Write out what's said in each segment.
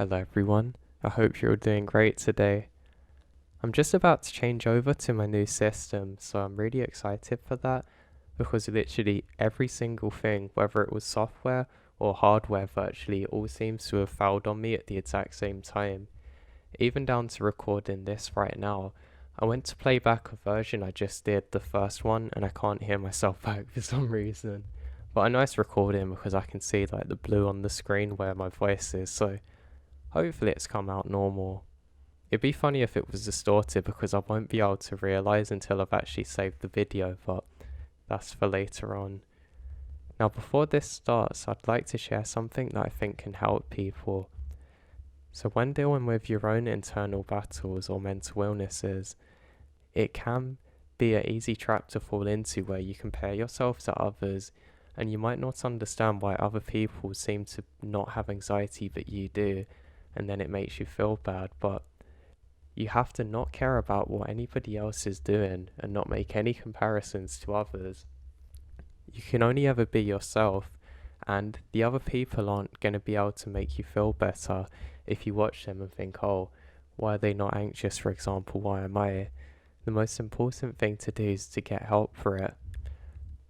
Hello everyone, I hope you're all doing great today. I'm just about to change over to my new system, so I'm really excited for that because literally every single thing, whether it was software or hardware virtually, all seems to have failed on me at the exact same time. Even down to recording this right now. I went to play back a version I just did, the first one, and I can't hear myself back for some reason. But I know it's recording because I can see like the blue on the screen where my voice is, so hopefully it's come out normal. It'd be funny if it was distorted because I won't be able to realise until I've actually saved the video, but that's for later on. Now before this starts, I'd like to share something that I think can help people. So when dealing with your own internal battles or mental illnesses, it can be an easy trap to fall into where you compare yourself to others and you might not understand why other people seem to not have anxiety but you do, and then it makes you feel bad. But you have to not care about what anybody else is doing and not make any comparisons to others. You can only ever be yourself, and the other people aren't going to be able to make you feel better if you watch them and think, oh, why are they not anxious, for example, why am I? The most important thing to do is to get help for it.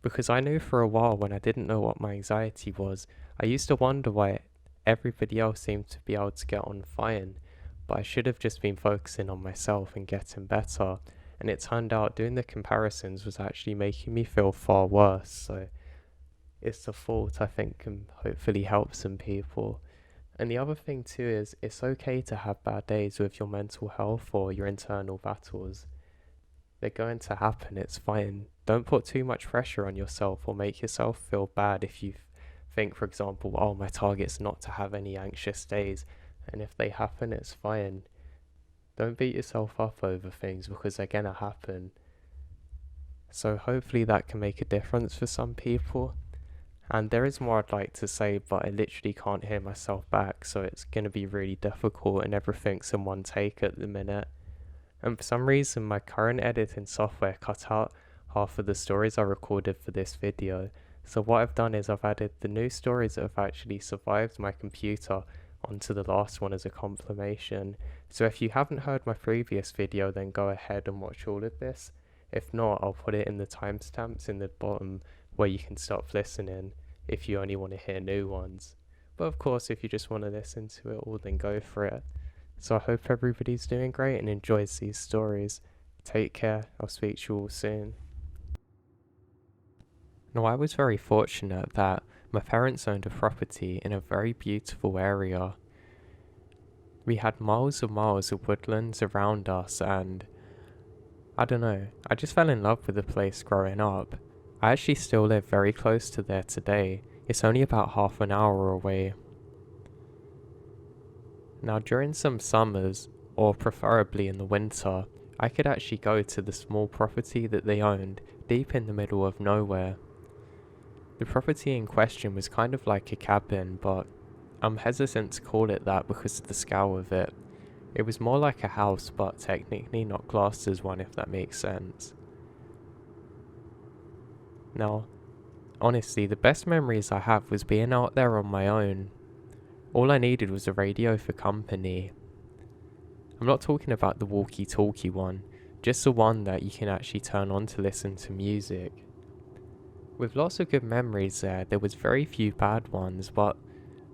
Because I knew for a while when I didn't know what my anxiety was, I used to wonder why everybody else seemed to be able to get on fine, but I should have just been focusing on myself and getting better, and it turned out doing the comparisons was actually making me feel far worse, so it's the fault I think can hopefully help some people. And the other thing too is it's okay to have bad days with your mental health or your internal battles. They're going to happen, it's fine. Don't put too much pressure on yourself or make yourself feel bad if you think, for example, oh, my target's not to have any anxious days, and if they happen, it's fine. Don't beat yourself up over things because they're gonna happen. So hopefully that can make a difference for some people. And there is more I'd like to say, but I literally can't hear myself back, so it's gonna be really difficult and everything's in one take at the minute. And for some reason my current editing software cut out half of the stories I recorded for this video. So what I've done is I've added the new stories that have actually survived my computer onto the last one as a confirmation. So if you haven't heard my previous video, then go ahead and watch all of this. If not, I'll put it in the timestamps in the bottom where you can stop listening if you only want to hear new ones. But of course, if you just want to listen to it all, then go for it. So I hope everybody's doing great and enjoys these stories. Take care, I'll speak to you all soon. Now I was very fortunate that my parents owned a property in a very beautiful area. We had miles of woodlands around us, and I don't know, I just fell in love with the place growing up. I actually still live very close to there today. It's only about half an hour away. Now during some summers, or preferably in the winter, I could actually go to the small property that they owned deep in the middle of nowhere. The property in question was kind of like a cabin, but I'm hesitant to call it that because of the scale of it. It was more like a house, but technically not classed as one, if that makes sense. Now, honestly, the best memories I have was being out there on my own. All I needed was a radio for company. I'm not talking about the walkie-talkie one, just the one that you can actually turn on to listen to music. With lots of good memories there was very few bad ones, but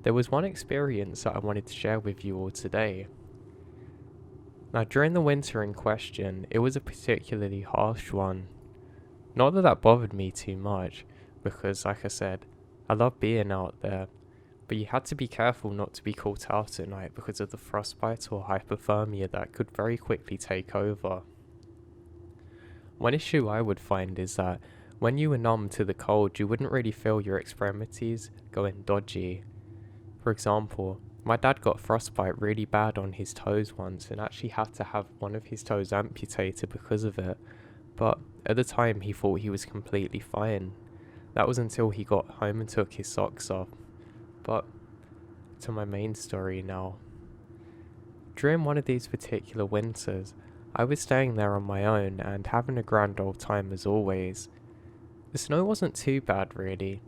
there was one experience that I wanted to share with you all today. Now during the winter in question, it was a particularly harsh one. Not that that bothered me too much, because like I said, I love being out there, but you had to be careful not to be caught out at night because of the frostbite or hypothermia that could very quickly take over. One issue I would find is that when you were numb to the cold, you wouldn't really feel your extremities going dodgy. For example, my dad got frostbite really bad on his toes once and actually had to have one of his toes amputated because of it, but at the time he thought he was completely fine. That was until he got home and took his socks off. But to my main story now. During one of these particular winters, I was staying there on my own and having a grand old time as always. The snow wasn't too bad really.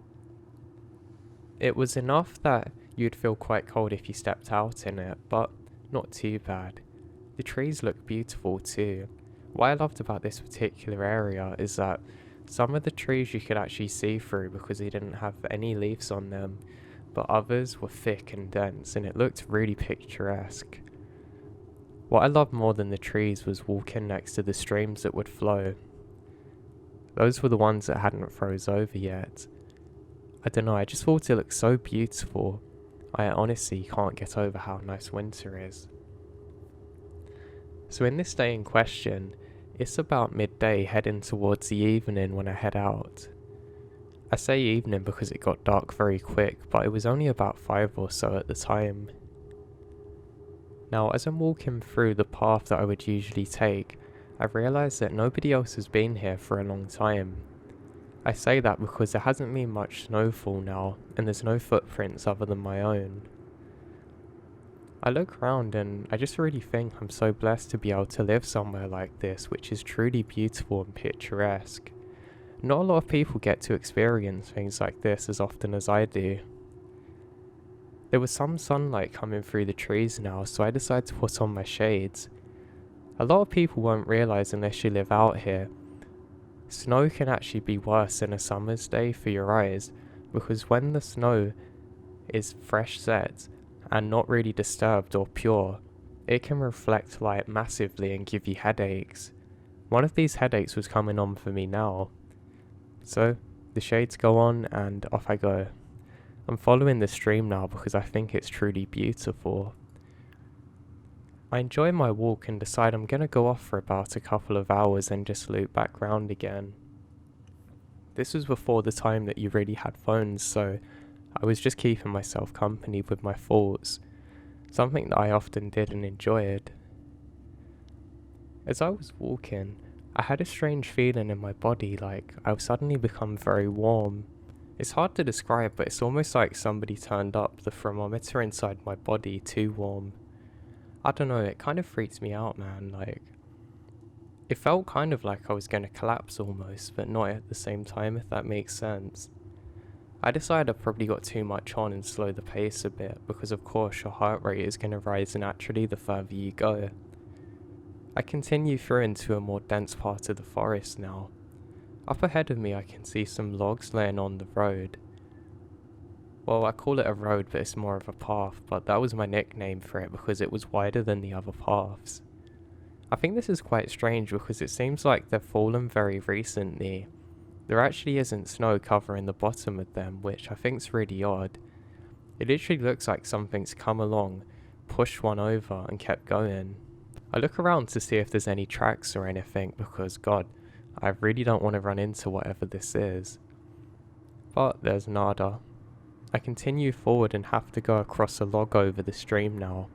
It was enough that You'd feel quite cold if you stepped out in it, but not too bad. The trees look beautiful too. What I loved about this particular area is that some of the trees you could actually see through because they didn't have any leaves on them, but others were thick and dense and it looked really picturesque. What I loved more than the trees was walking next to the streams that would flow. Those were the ones that hadn't froze over yet. I don't know, I just thought it looked so beautiful. I honestly can't get over how nice winter is. So in this day in question, it's about midday heading towards the evening when I head out. I say evening because it got dark very quick, but it was only about 5 or so at the time. Now as I'm walking through the path that I would usually take, I've realised that nobody else has been here for a long time. I say that because there hasn't been much snowfall now, and there's no footprints other than my own. I look around and I just really think I'm so blessed to be able to live somewhere like this, which is truly beautiful and picturesque. Not a lot of people get to experience things like this as often as I do. There was some sunlight coming through the trees now, so I decided to put on my shades. A lot of people won't realise unless you live out here. Snow can actually be worse than a summer's day for your eyes, because when the snow is fresh set and not really disturbed or pure, it can reflect light massively and give you headaches. One of these headaches was coming on for me now. So, the shades go on and off I go. I'm following the stream now because I think it's truly beautiful. I enjoy my walk and decide I'm going to go off for about a couple of hours and just loop back round again. This was before the time that you really had phones, so I was just keeping myself company with my thoughts, something that I often did and enjoyed. As I was walking, I had a strange feeling in my body, like I would suddenly become very warm. It's hard to describe, but it's almost like somebody turned up the thermometer inside my body too warm. I don't know, it kind of freaks me out, man. Like, it felt kind of like I was going to collapse almost, but not at the same time, if that makes sense. I decided I probably got too much on and slowed the pace a bit, because of course your heart rate is going to rise naturally the further you go. I continue through into a more dense part of the forest now. Up ahead of me I can see some logs laying on the road. Well, I call it a road, but it's more of a path, but that was my nickname for it because it was wider than the other paths. I think this is quite strange because it seems like they've fallen very recently. There actually isn't snow covering the bottom of them, which I think's really odd. It literally looks like something's come along, pushed one over and kept going. I look around to see if there's any tracks or anything because god, I really don't want to run into whatever this is. But there's nada. I continue forward and have to go across a log over the stream now.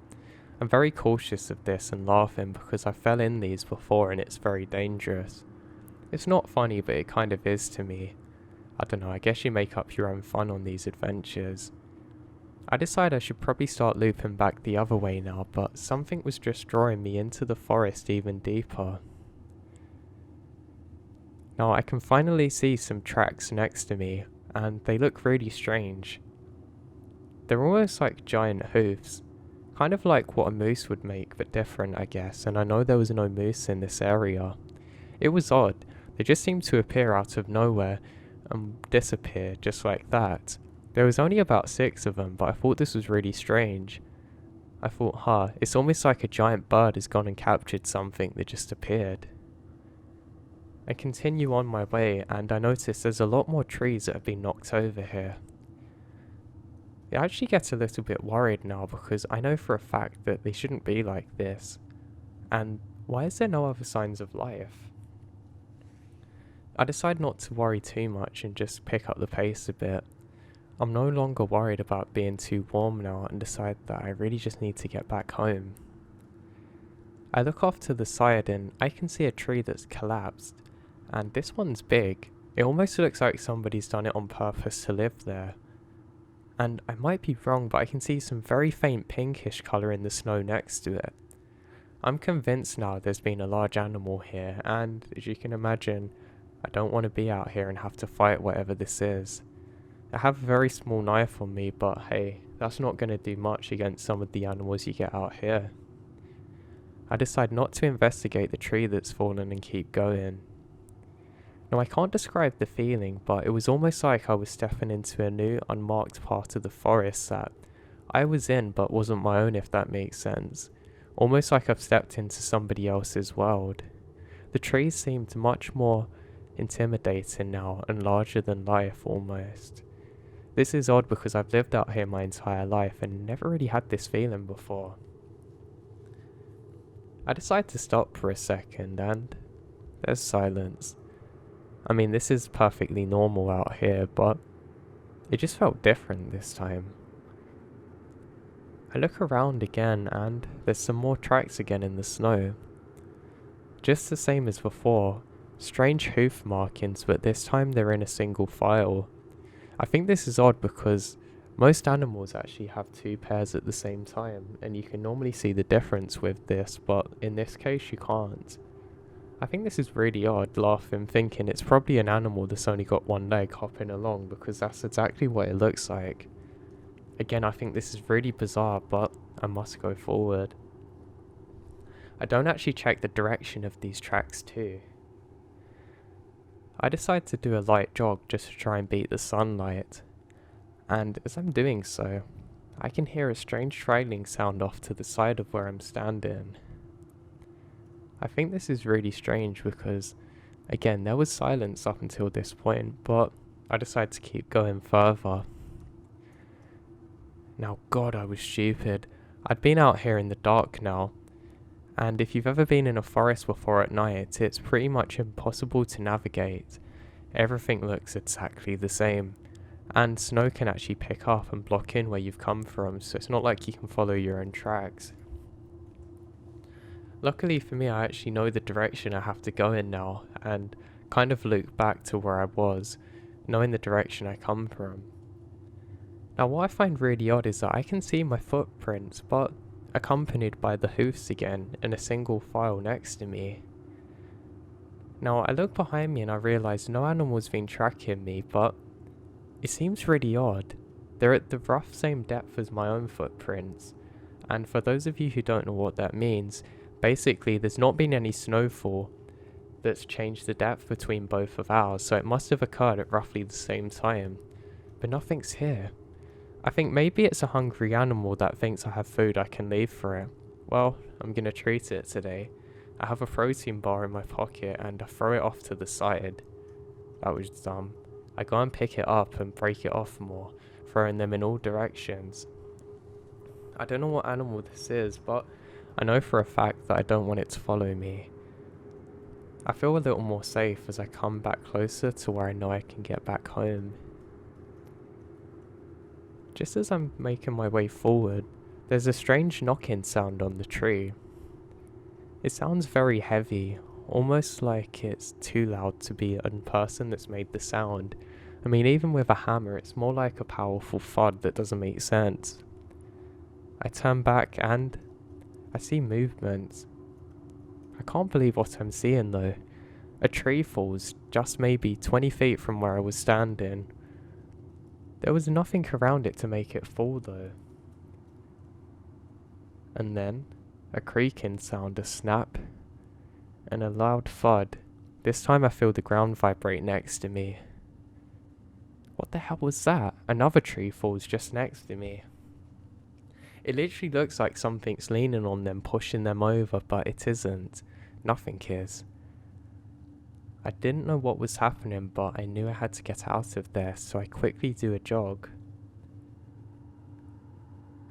I'm very cautious of this and laughing because I fell in these before and it's very dangerous. It's not funny, but it kind of is to me. I don't know, I guess you make up your own fun on these adventures. I decide I should probably start looping back the other way now, but something was just drawing me into the forest even deeper. Now I can finally see some tracks next to me, and they look really strange. They're almost like giant hoofs, kind of like what a moose would make, but different I guess, and I know there was no moose in this area. It was odd, they just seemed to appear out of nowhere and disappear just like that. There was only about 6 of them, but I thought this was really strange. I thought, it's almost like a giant bird has gone and captured something that just appeared. I continue on my way and I notice there's a lot more trees that have been knocked over here. I actually get a little bit worried now because I know for a fact that they shouldn't be like this. And why is there no other signs of life? I decide not to worry too much and just pick up the pace a bit. I'm no longer worried about being too warm now and decide that I really just need to get back home. I look off to the side and I can see a tree that's collapsed. And this one's big. It almost looks like somebody's done it on purpose to live there. And I might be wrong, but I can see some very faint pinkish colour in the snow next to it. I'm convinced now there's been a large animal here, and as you can imagine, I don't want to be out here and have to fight whatever this is. I have a very small knife on me, but hey, that's not going to do much against some of the animals you get out here. I decide not to investigate the tree that's fallen and keep going. Now, I can't describe the feeling, but it was almost like I was stepping into a new, unmarked part of the forest that I was in but wasn't my own, if that makes sense. Almost like I've stepped into somebody else's world. The trees seemed much more intimidating now and larger than life almost. This is odd because I've lived out here my entire life and never really had this feeling before. I decide to stop for a second and there's silence. I mean, this is perfectly normal out here, but it just felt different this time. I look around again and there's some more tracks again in the snow. Just the same as before, strange hoof markings, but this time they're in a single file. I think this is odd because most animals actually have two pairs at the same time, and you can normally see the difference with this, but in this case you can't. I think this is really odd, laughing, thinking it's probably an animal that's only got one leg hopping along, because that's exactly what it looks like. Again, I think this is really bizarre, but I must go forward. I don't actually check the direction of these tracks too. I decide to do a light jog just to try and beat the sunlight, and as I'm doing so, I can hear a strange trailing sound off to the side of where I'm standing. I think this is really strange because, again, there was silence up until this point, but I decide to keep going further. Now, God, I was stupid. I'd been out here in the dark now, and if you've ever been in a forest before at night, it's pretty much impossible to navigate. Everything looks exactly the same, and snow can actually pick up and block in where you've come from, so it's not like you can follow your own tracks. Luckily for me, I actually know the direction I have to go in now, and kind of look back to where I was, knowing the direction I come from. Now, what I find really odd is that I can see my footprints, but accompanied by the hoofs again in a single file next to me. Now, I look behind me and I realise no animal's been tracking me, but it seems really odd. They're at the rough same depth as my own footprints, and for those of you who don't know what that means, basically there's not been any snowfall that's changed the depth between both of ours, so it must have occurred at roughly the same time, but nothing's here. I think maybe it's a hungry animal that thinks I have food I can leave for it. Well, I'm gonna treat it today. I have a protein bar in my pocket and I throw it off to the side. That was dumb. I go and pick it up and break it off more, throwing them in all directions. I don't know what animal this is, but I know for a fact that I don't want it to follow me. I feel a little more safe as I come back closer to where I know I can get back home. Just as I'm making my way forward, there's a strange knocking sound on the tree. It sounds very heavy, almost like it's too loud to be a person that's made the sound. I mean, even with a hammer, it's more like a powerful thud that doesn't make sense. I turn back and I see movement. I can't believe what I'm seeing though. A tree falls just maybe 20 feet from where I was standing. There was nothing around it to make it fall though. And then, a creaking sound, a snap, and a loud thud. This time I feel the ground vibrate next to me. What the hell was that? Another tree falls just next to me. It literally looks like something's leaning on them, pushing them over, but it isn't. Nothing is. I didn't know what was happening, but I knew I had to get out of there, so I quickly do a jog.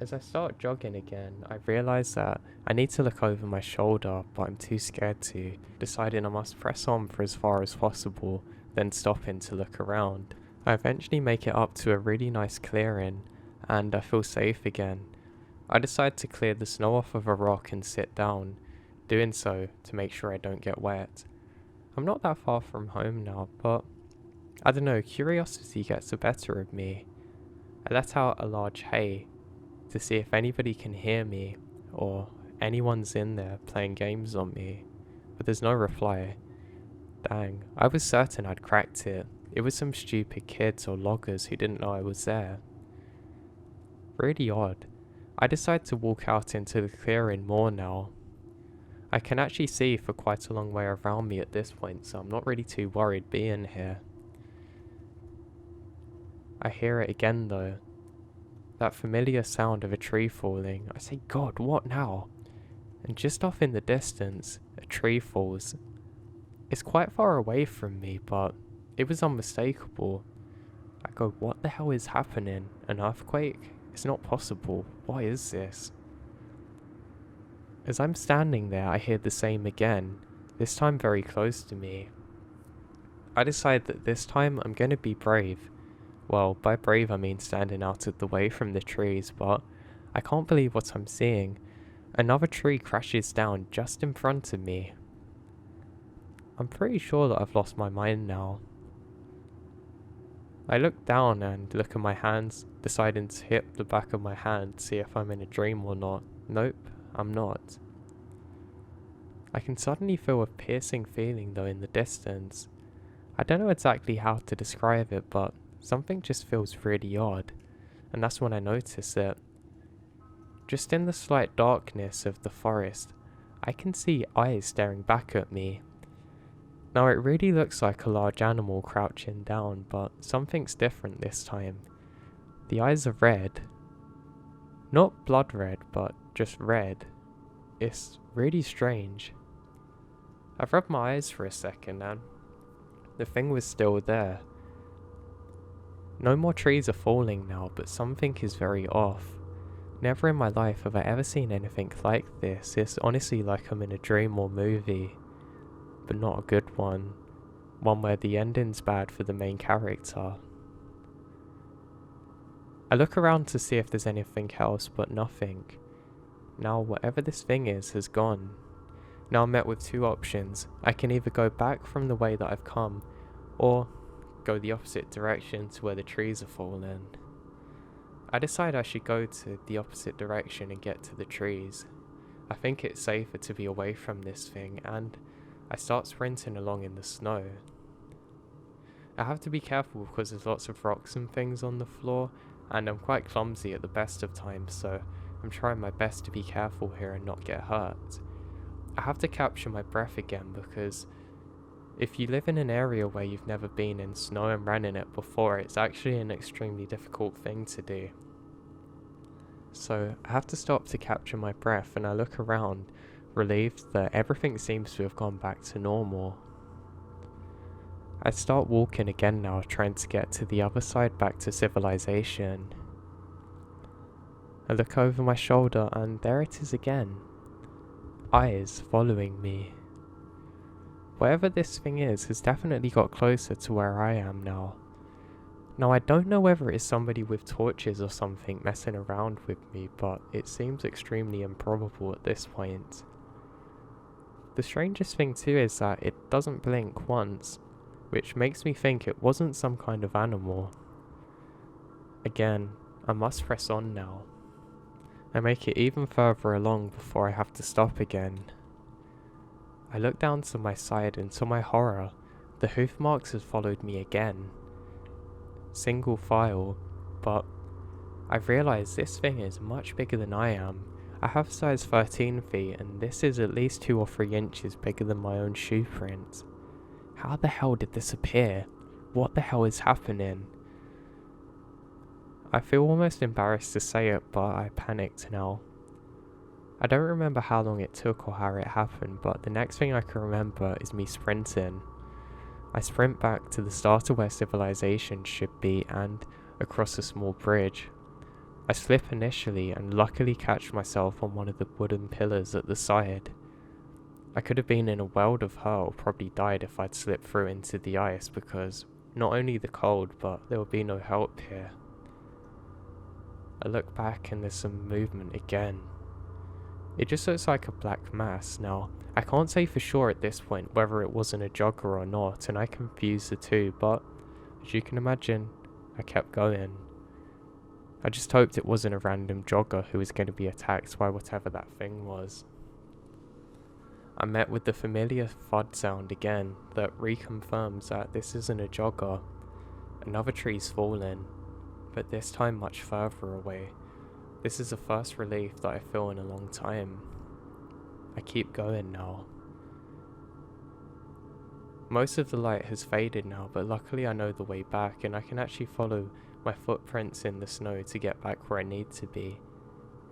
As I start jogging again, I realise that I need to look over my shoulder, but I'm too scared to, deciding I must press on for as far as possible, then stopping to look around. I eventually make it up to a really nice clearing, and I feel safe again. I decide to clear the snow off of a rock and sit down, doing so to make sure I don't get wet. I'm not that far from home now, but I don't know, curiosity gets the better of me. I let out a large hey to see if anybody can hear me or anyone's in there playing games on me, but there's no reply. Dang, I was certain I'd cracked it. it was some stupid kids or loggers who didn't know I was there. Really odd. I decide to walk out into the clearing more now. I can actually see for quite a long way around me at this point, so I'm not really too worried being here. I hear it again though. That familiar sound of a tree falling. I say, God, what now? And just off in the distance, a tree falls. It's quite far away from me, but it was unmistakable. I go, what the hell is happening? An earthquake? It's not possible. Why is this? As I'm standing there, I hear the same again, this time very close to me. I decide that this time I'm going to be brave. Well, by brave I mean standing out of the way from the trees, but I can't believe what I'm seeing. Another tree crashes down just in front of me. I'm pretty sure that I've lost my mind now. I look down and look at my hands, deciding to hit the back of my hand, see if I'm in a dream or not. Nope, I'm not. I can suddenly feel a piercing feeling though in the distance. I don't know exactly how to describe it, but something just feels really odd, and that's when I notice it. Just in the slight darkness of the forest, I can see eyes staring back at me. Now it really looks like a large animal crouching down, but something's different this time. The eyes are red. Not blood red, but just red. It's really strange. I've rubbed my eyes for a second and the thing was still there. No more trees are falling now, but something is very off. Never in my life have I ever seen anything like this. It's honestly like I'm in a dream or movie. But not a good one. One where the ending's bad for the main character. I look around to see if there's anything else, but nothing. Now whatever this thing is has gone. Now I'm met with two options. I can either go back from the way that I've come, or go the opposite direction to where the trees are falling. I decide I should go to the opposite direction and get to the trees. I think it's safer to be away from this thing, and I start sprinting along in the snow. I have to be careful because there's lots of rocks and things on the floor, and I'm quite clumsy at the best of times, so I'm trying my best to be careful here and not get hurt. I have to capture my breath again because if you live in an area where you've never been in snow and ran in it before, it's actually an extremely difficult thing to do. So I have to stop to capture my breath, and I look around, relieved that everything seems to have gone back to normal. I start walking again now, trying to get to the other side back to civilization. I look over my shoulder and there it is again. Eyes following me. Whatever this thing is has definitely got closer to where I am now. Now I don't know whether it's somebody with torches or something messing around with me, but it seems extremely improbable at this point. The strangest thing too is that it doesn't blink once, which makes me think it wasn't some kind of animal. Again, I must press on now. I make it even further along before I have to stop again. I look down to my side and to my horror, the hoof marks have followed me again. Single file, but I've realised this thing is much bigger than I am. I have size 13 feet and this is at least 2 or 3 inches bigger than my own shoe print. How the hell did this appear? What the hell is happening? I feel almost embarrassed to say it, but I panicked now. I don't remember how long it took or how it happened, but the next thing I can remember is me sprinting. I sprint back to the start of where civilization should be and across a small bridge. I slip initially and luckily catch myself on one of the wooden pillars at the side. I could have been in a world of hurt or probably died if I'd slipped through into the ice because not only the cold, but there would be no help here. I look back and there's some movement again. It just looks like a black mass. Now, I can't say for sure at this point whether it wasn't a jogger or not, and I confused the two, but as you can imagine, I kept going. I just hoped it wasn't a random jogger who was going to be attacked by whatever that thing was. I met with the familiar thud sound again that reconfirms that this isn't a jogger. Another tree's fallen, but this time much further away. This is the first relief that I feel in a long time. I keep going now. Most of the light has faded now, but luckily I know the way back and I can actually follow my footprints in the snow to get back where I need to be.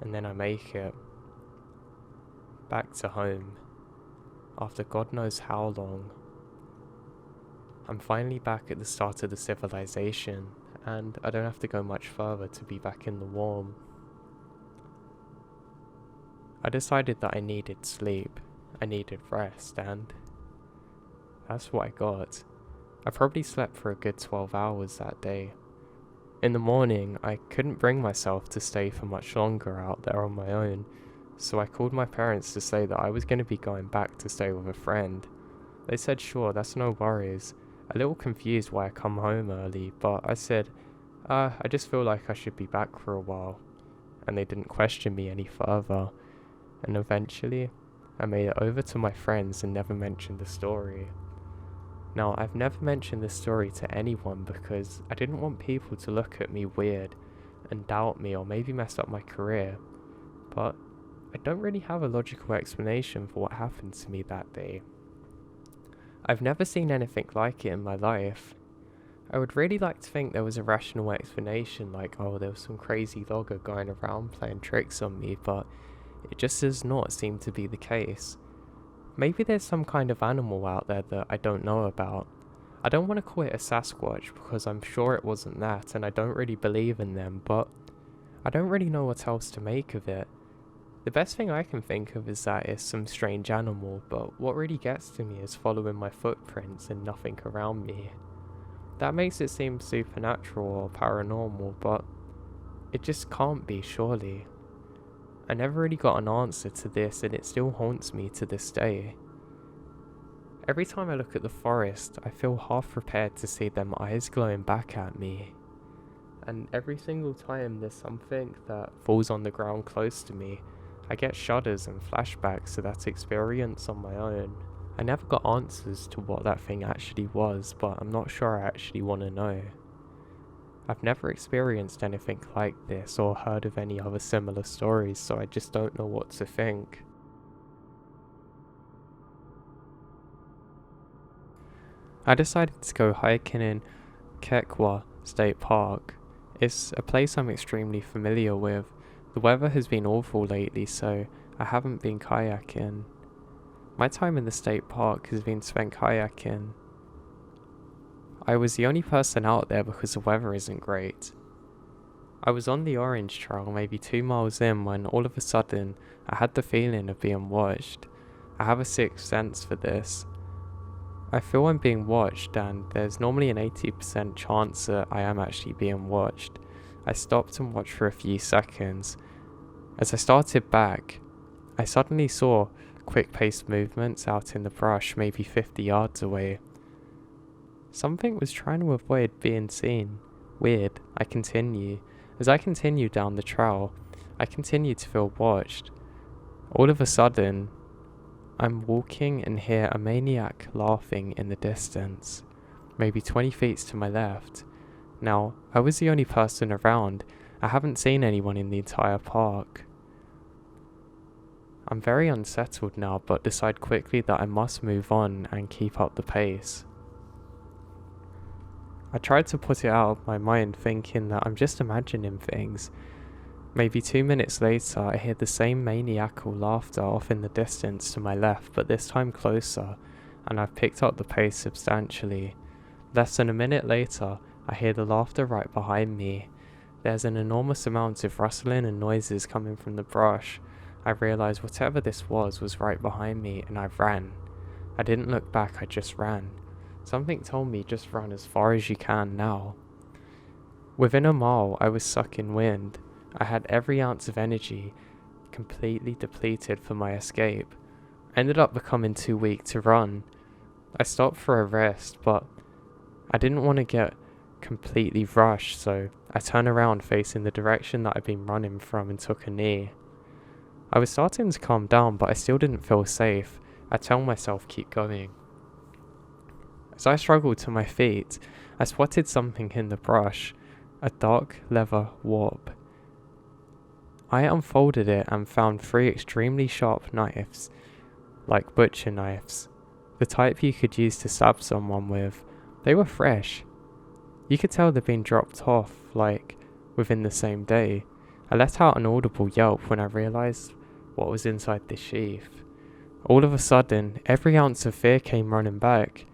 And then I make it back to home after God knows how long. I'm finally back at the start of the civilization, and I don't have to go much further to be back in the warm. I decided that I needed sleep, I needed rest, and that's what I got. I probably slept for a good 12 hours that day. In the morning, I couldn't bring myself to stay for much longer out there on my own, so I called my parents to say that I was going to be going back to stay with a friend. They said sure, that's no worries. A little confused why I come home early, but I said, I just feel like I should be back for a while. And they didn't question me any further. And eventually, I made it over to my friends and never mentioned the story. Now, I've never mentioned this story to anyone because I didn't want people to look at me weird and doubt me or maybe mess up my career. But I don't really have a logical explanation for what happened to me that day. I've never seen anything like it in my life. I would really like to think there was a rational explanation, like, oh, there was some crazy dogger going around playing tricks on me, but it just does not seem to be the case. Maybe there's some kind of animal out there that I don't know about. I don't want to call it a Sasquatch because I'm sure it wasn't that, and I don't really believe in them, but I don't really know what else to make of it. The best thing I can think of is that it's some strange animal, but what really gets to me is following my footprints and nothing around me. That makes it seem supernatural or paranormal, but it just can't be, surely. I never really got an answer to this, and it still haunts me to this day. Every time I look at the forest, I feel half prepared to see them eyes glowing back at me. And every single time there's something that falls on the ground close to me, I get shudders and flashbacks to that experience on my own. I never got answers to what that thing actually was, but I'm not sure I actually want to know. I've never experienced anything like this or heard of any other similar stories, so I just don't know what to think. I decided to go hiking in Kekwa State Park. It's a place I'm extremely familiar with. The weather has been awful lately, so I haven't been kayaking. My time in the state park has been spent kayaking. I was the only person out there because the weather isn't great. I was on the orange trail maybe 2 miles in when all of a sudden I had the feeling of being watched. I have a sixth sense for this. I feel I'm being watched, and there's normally an 80% chance that I am actually being watched. I stopped and watched for a few seconds. As I started back, I suddenly saw quick-paced movements out in the brush maybe 50 yards away. Something was trying to avoid being seen. Weird. I continue. As I continue down the trail, I continue to feel watched. All of a sudden, I'm walking and hear a maniac laughing in the distance, maybe 20 feet to my left. Now, I was the only person around. I haven't seen anyone in the entire park. I'm very unsettled now, but decide quickly that I must move on and keep up the pace. I tried to put it out of my mind, thinking that I'm just imagining things. Maybe 2 minutes later, I hear the same maniacal laughter off in the distance to my left, but this time closer, and I've picked up the pace substantially. Less than a minute later, I hear the laughter right behind me. There's an enormous amount of rustling and noises coming from the brush. I realised whatever this was right behind me, and I ran. I didn't look back, I just ran. Something told me just run as far as you can now. Within a mile, I was sucking wind. I had every ounce of energy completely depleted for my escape. I ended up becoming too weak to run. I stopped for a rest, but I didn't want to get completely rushed, so I turned around facing the direction that I'd been running from and took a knee. I was starting to calm down, but I still didn't feel safe. I tell myself keep going. As I struggled to my feet, I spotted something in the brush, a dark leather warp. I unfolded it and found 3 extremely sharp knives, like butcher knives, the type you could use to stab someone with. They were fresh. You could tell they'd been dropped off, like, within the same day. I let out an audible yelp when I realised what was inside the sheath. All of a sudden, every ounce of fear came running back.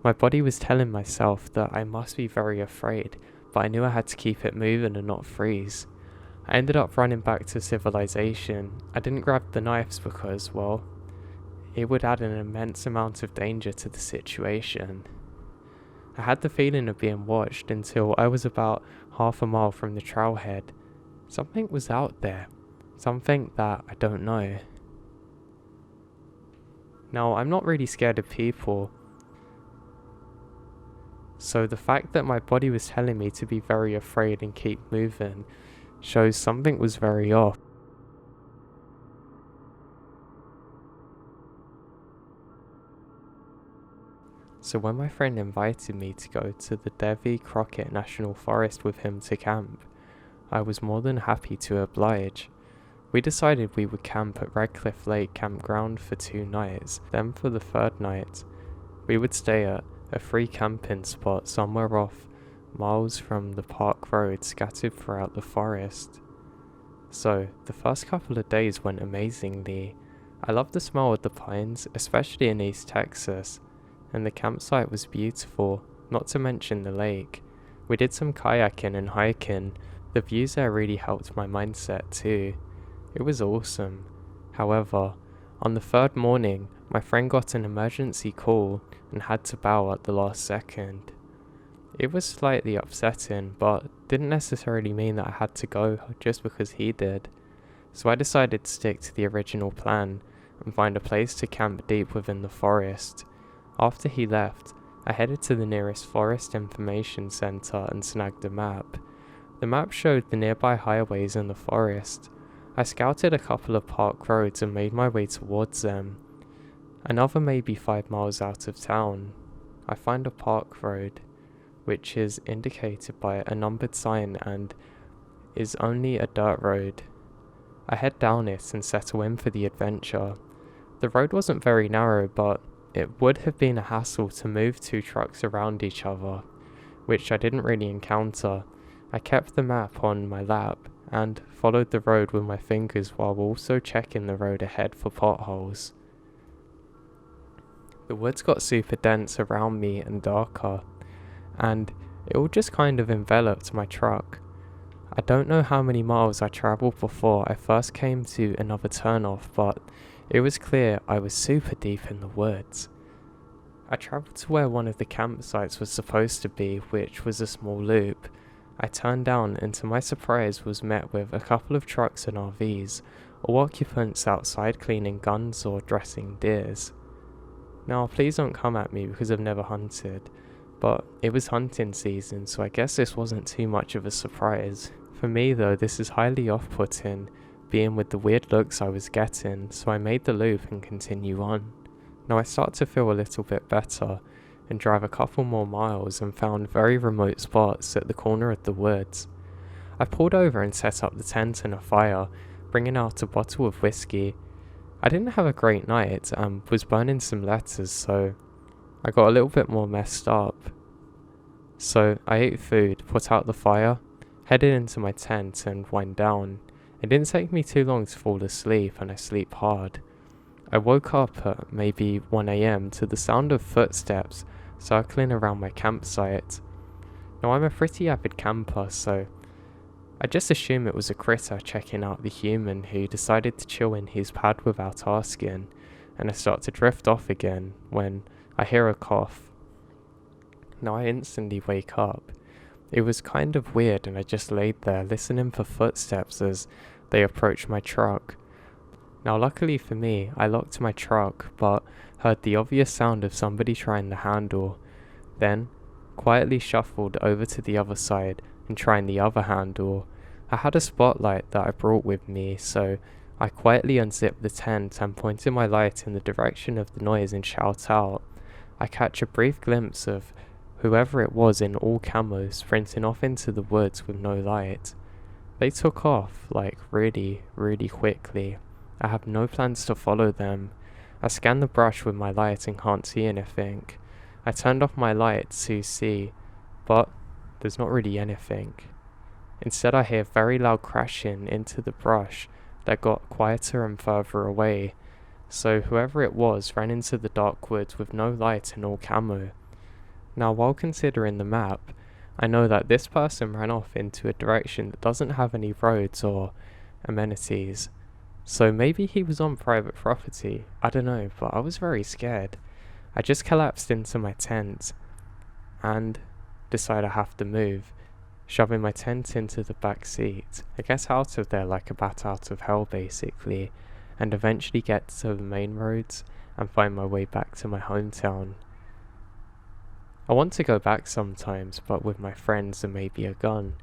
My body was telling myself that I must be very afraid, but I knew I had to keep it moving and not freeze. I ended up running back to civilization. I didn't grab the knives because, well, it would add an immense amount of danger to the situation. I had the feeling of being watched until I was about half a mile from the trailhead. Something was out there. Something that I don't know. Now, I'm not really scared of people, so the fact that my body was telling me to be very afraid and keep moving shows something was very off. So when my friend invited me to go to the Davy Crockett National Forest with him to camp, I was more than happy to oblige. We decided we would camp at Redcliffe Lake Campground for 2 nights. Then for the 3rd night, we would stay at a free camping spot somewhere off miles from the park road scattered throughout the forest. So the first couple of days went amazingly. I loved the smell of the pines, especially in East Texas, and the campsite was beautiful, not to mention the lake. We did some kayaking and hiking. The views there really helped my mindset too. It was awesome. However, on the 3rd morning, my friend got an emergency call and had to bow at the last second. It was slightly upsetting, but didn't necessarily mean that I had to go just because he did. So I decided to stick to the original plan and find a place to camp deep within the forest. After he left, I headed to the nearest forest information center and snagged a map. The map showed the nearby highways in the forest. I scouted a couple of park roads and made my way towards them. Another maybe 5 miles out of town, I find a park road, which is indicated by a numbered sign and is only a dirt road. I head down it and settle in for the adventure. The road wasn't very narrow, but it would have been a hassle to move 2 trucks around each other, which I didn't really encounter. I kept the map on my lap and followed the road with my fingers while also checking the road ahead for potholes. The woods got super dense around me and darker, and it all just kind of enveloped my truck. I don't know how many miles I travelled before I first came to another turnoff, but it was clear I was super deep in the woods. I travelled to where one of the campsites was supposed to be, which was a small loop. I turned down and to my surprise was met with a couple of trucks and RVs, all occupants outside cleaning guns or dressing deers. Now please don't come at me because I've never hunted, but it was hunting season, so I guess this wasn't too much of a surprise. For me though, this is highly off-putting, being with the weird looks I was getting, so I made the loop and continue on. Now I start to feel a little bit better, and drive a couple more miles and found very remote spots at the corner of the woods. I pulled over and set up the tent and a fire, bringing out a bottle of whiskey. I didn't have a great night and was burning some letters, so I got a little bit more messed up. So I ate food, put out the fire, headed into my tent and wind down. It didn't take me too long to fall asleep, and I sleep hard. I woke up at maybe 1 AM to the sound of footsteps circling around my campsite. Now I'm a pretty avid camper, so I just assume it was a critter checking out the human who decided to chill in his pad without asking, and I start to drift off again when I hear a cough. Now I instantly wake up. It was kind of weird, and I just laid there listening for footsteps as they approached my truck. Now luckily for me, I locked my truck, but heard the obvious sound of somebody trying the handle, then quietly shuffled over to the other side and trying the other handle. I had a spotlight that I brought with me, so I quietly unzipped the tent and pointed my light in the direction of the noise and shout out. I catch a brief glimpse of whoever it was in all camo sprinting off into the woods with no light. They took off, like, really, really quickly. I have no plans to follow them. I scan the brush with my light and can't see anything. I turned off my light to see, but there's not really anything. Instead I hear very loud crashing into the brush that got quieter and further away. So whoever it was ran into the dark woods with no light and all camo. Now while considering the map, I know that this person ran off into a direction that doesn't have any roads or amenities. So maybe he was on private property, I don't know, but I was very scared. I just collapsed into my tent and decided I have to move, shoving my tent into the back seat. I get out of there like a bat out of hell basically, and eventually get to the main roads and find my way back to my hometown. I want to go back sometimes, but with my friends and maybe a gun.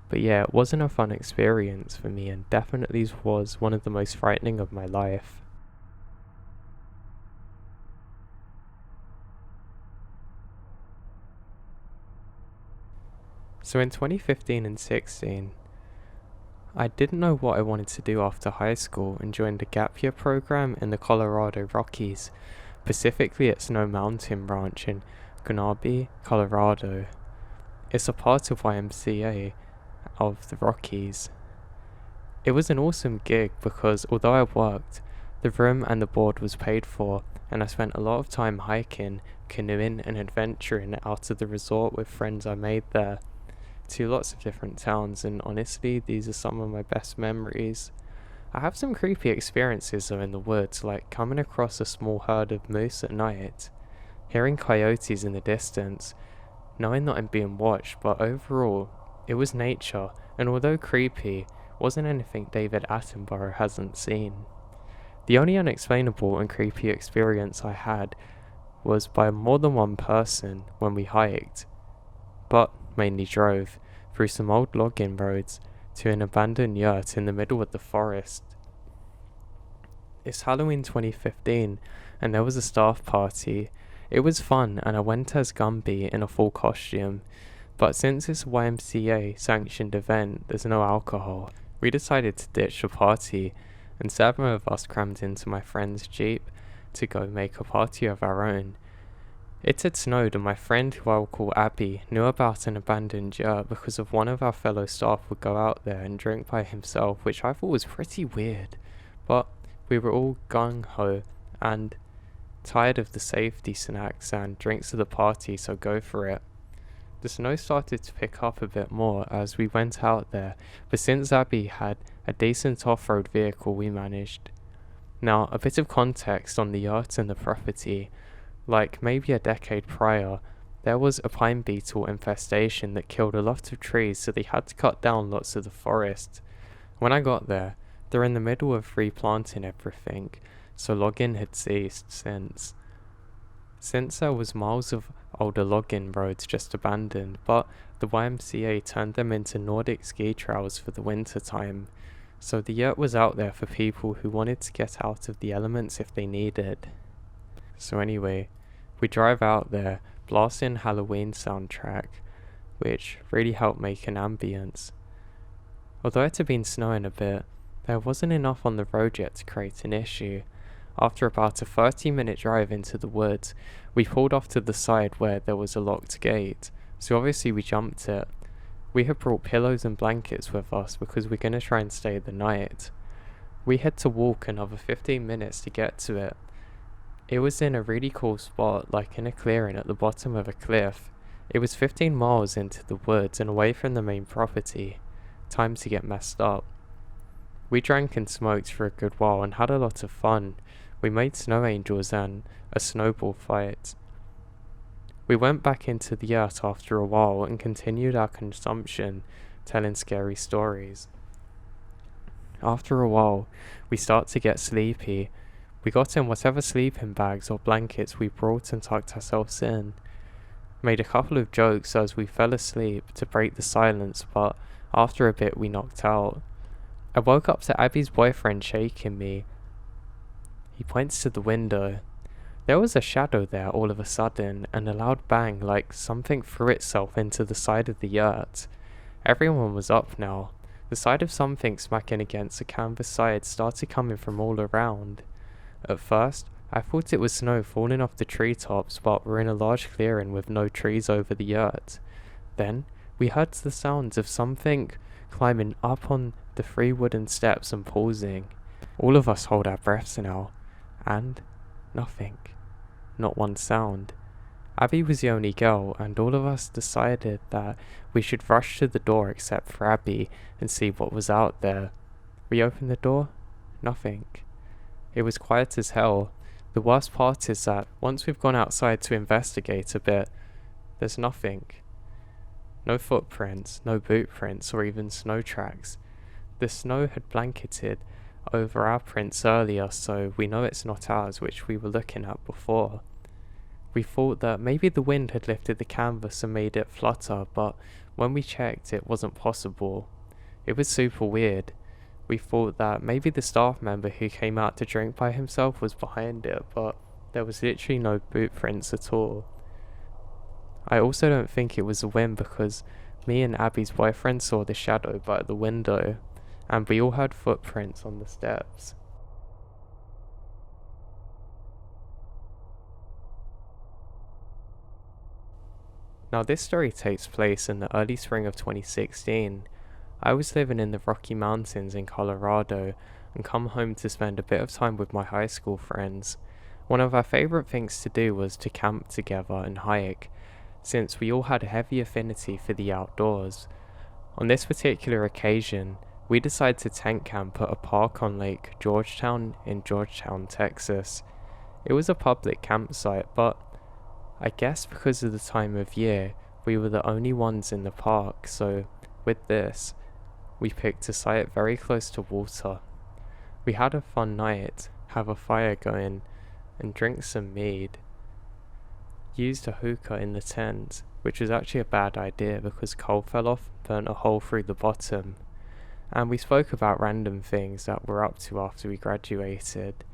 But yeah, it wasn't a fun experience for me and definitely was one of the most frightening of my life. So in 2015 and 16, I didn't know what I wanted to do after high school and joined a gap year program in the Colorado Rockies, specifically at Snow Mountain Ranch in Guanabe, Colorado. It's a part of YMCA of the Rockies. It was an awesome gig because although I worked, the room and the board was paid for, and I spent a lot of time hiking, canoeing and adventuring out of the resort with friends I made there to lots of different towns, and honestly these are some of my best memories. I have some creepy experiences though in the woods, like coming across a small herd of moose at night, hearing coyotes in the distance, knowing that I'm being watched, but overall, it was nature, and although creepy, wasn't anything David Attenborough hasn't seen. The only unexplainable and creepy experience I had was by more than one person when we hiked, but mainly drove, through some old logging roads to an abandoned yurt in the middle of the forest. It's Halloween 2015, and there was a staff party. It was fun, and I went as Gumby in a full costume, but since it's a YMCA sanctioned event, there's no alcohol. We decided to ditch the party, and 7 of us crammed into my friend's Jeep to go make a party of our own. It had snowed, and my friend, who I will call Abby, knew about an abandoned yurt because of one of our fellow staff would go out there and drink by himself, which I thought was pretty weird, but we were all gung-ho and tired of the safety snacks and drinks of the party, so go for it. The snow started to pick up a bit more as we went out there, but since Abby had a decent off-road vehicle, we managed. Now, a bit of context on the yurt and the property. Like maybe a decade prior, there was a pine beetle infestation that killed a lot of trees, so they had to cut down lots of the forest. When I got there, they're in the middle of replanting everything, so logging had ceased since. Since there was miles of older logging roads just abandoned, but the YMCA turned them into Nordic ski trails for the winter time, so the yurt was out there for people who wanted to get out of the elements if they needed. So anyway, we drive out there, blasting Halloween soundtrack, which really helped make an ambience. Although it had been snowing a bit, there wasn't enough on the road yet to create an issue. After about a 30-minute drive into the woods, we pulled off to the side where there was a locked gate, so obviously we jumped it. We had brought pillows and blankets with us because we're going to try and stay the night. We had to walk another 15 minutes to get to it. It was in a really cool spot, like in a clearing at the bottom of a cliff. It was 15 miles into the woods and away from the main property. Time to get messed up. We drank and smoked for a good while and had a lot of fun. We made snow angels and a snowball fight. We went back into the yurt after a while and continued our consumption, telling scary stories. After a while, we start to get sleepy. We got in whatever sleeping bags or blankets we brought and tucked ourselves in. Made a couple of jokes as we fell asleep to break the silence, but after a bit we knocked out. I woke up to Abby's boyfriend shaking me. He points to the window. There was a shadow there all of a sudden, and a loud bang like something threw itself into the side of the yurt. Everyone was up now. The side of something smacking against the canvas side started coming from all around. At first, I thought it was snow falling off the treetops, but we're in a large clearing with no trees over the yurt. Then, we heard the sounds of something climbing up on the 3 wooden steps and pausing. All of us hold our breaths now, and nothing. Not one sound. Abby was the only girl, and all of us decided that we should rush to the door except for Abby and see what was out there. We opened the door. Nothing. It was quiet as hell. The worst part is that once we've gone outside to investigate a bit, there's nothing. No footprints, no boot prints, or even snow tracks. The snow had blanketed over our prints earlier, so we know it's not ours, which we were looking at before. We thought that maybe the wind had lifted the canvas and made it flutter, but when we checked, it wasn't possible. It was super weird. We thought that maybe the staff member who came out to drink by himself was behind it, but there was literally no boot prints at all. I also don't think it was a wind because me and Abby's boyfriend saw the shadow by the window, and we all heard footprints on the steps. Now this story takes place in the early spring of 2016. I was living in the Rocky Mountains in Colorado and come home to spend a bit of time with my high school friends. One of our favourite things to do was to camp together and hike, since we all had a heavy affinity for the outdoors. On this particular occasion, we decided to tent camp at a park on Lake Georgetown in Georgetown, Texas. It was a public campsite, but I guess because of the time of year, we were the only ones in the park, so with this, we picked a site very close to water. We had a fun night, have a fire going, and drink some mead. Used a hookah in the tent, which was actually a bad idea because coal fell off and burnt a hole through the bottom. And we spoke about random things that we're up to after we graduated.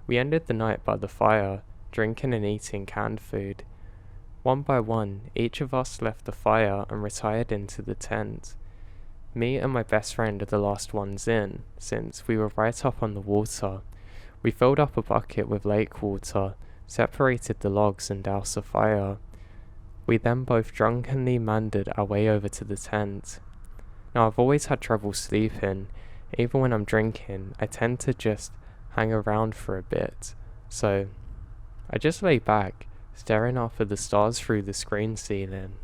We ended the night by the fire, drinking and eating canned food. One by one, each of us left the fire and retired into the tent. Me and my best friend are the last ones in, since we were right up on the water. We filled up a bucket with lake water, separated the logs and doused the fire. We then both drunkenly meandered our way over to the tent. Now I've always had trouble sleeping. Even when I'm drinking, I tend to just hang around for a bit. So I just lay back, staring up at the stars through the screen ceiling.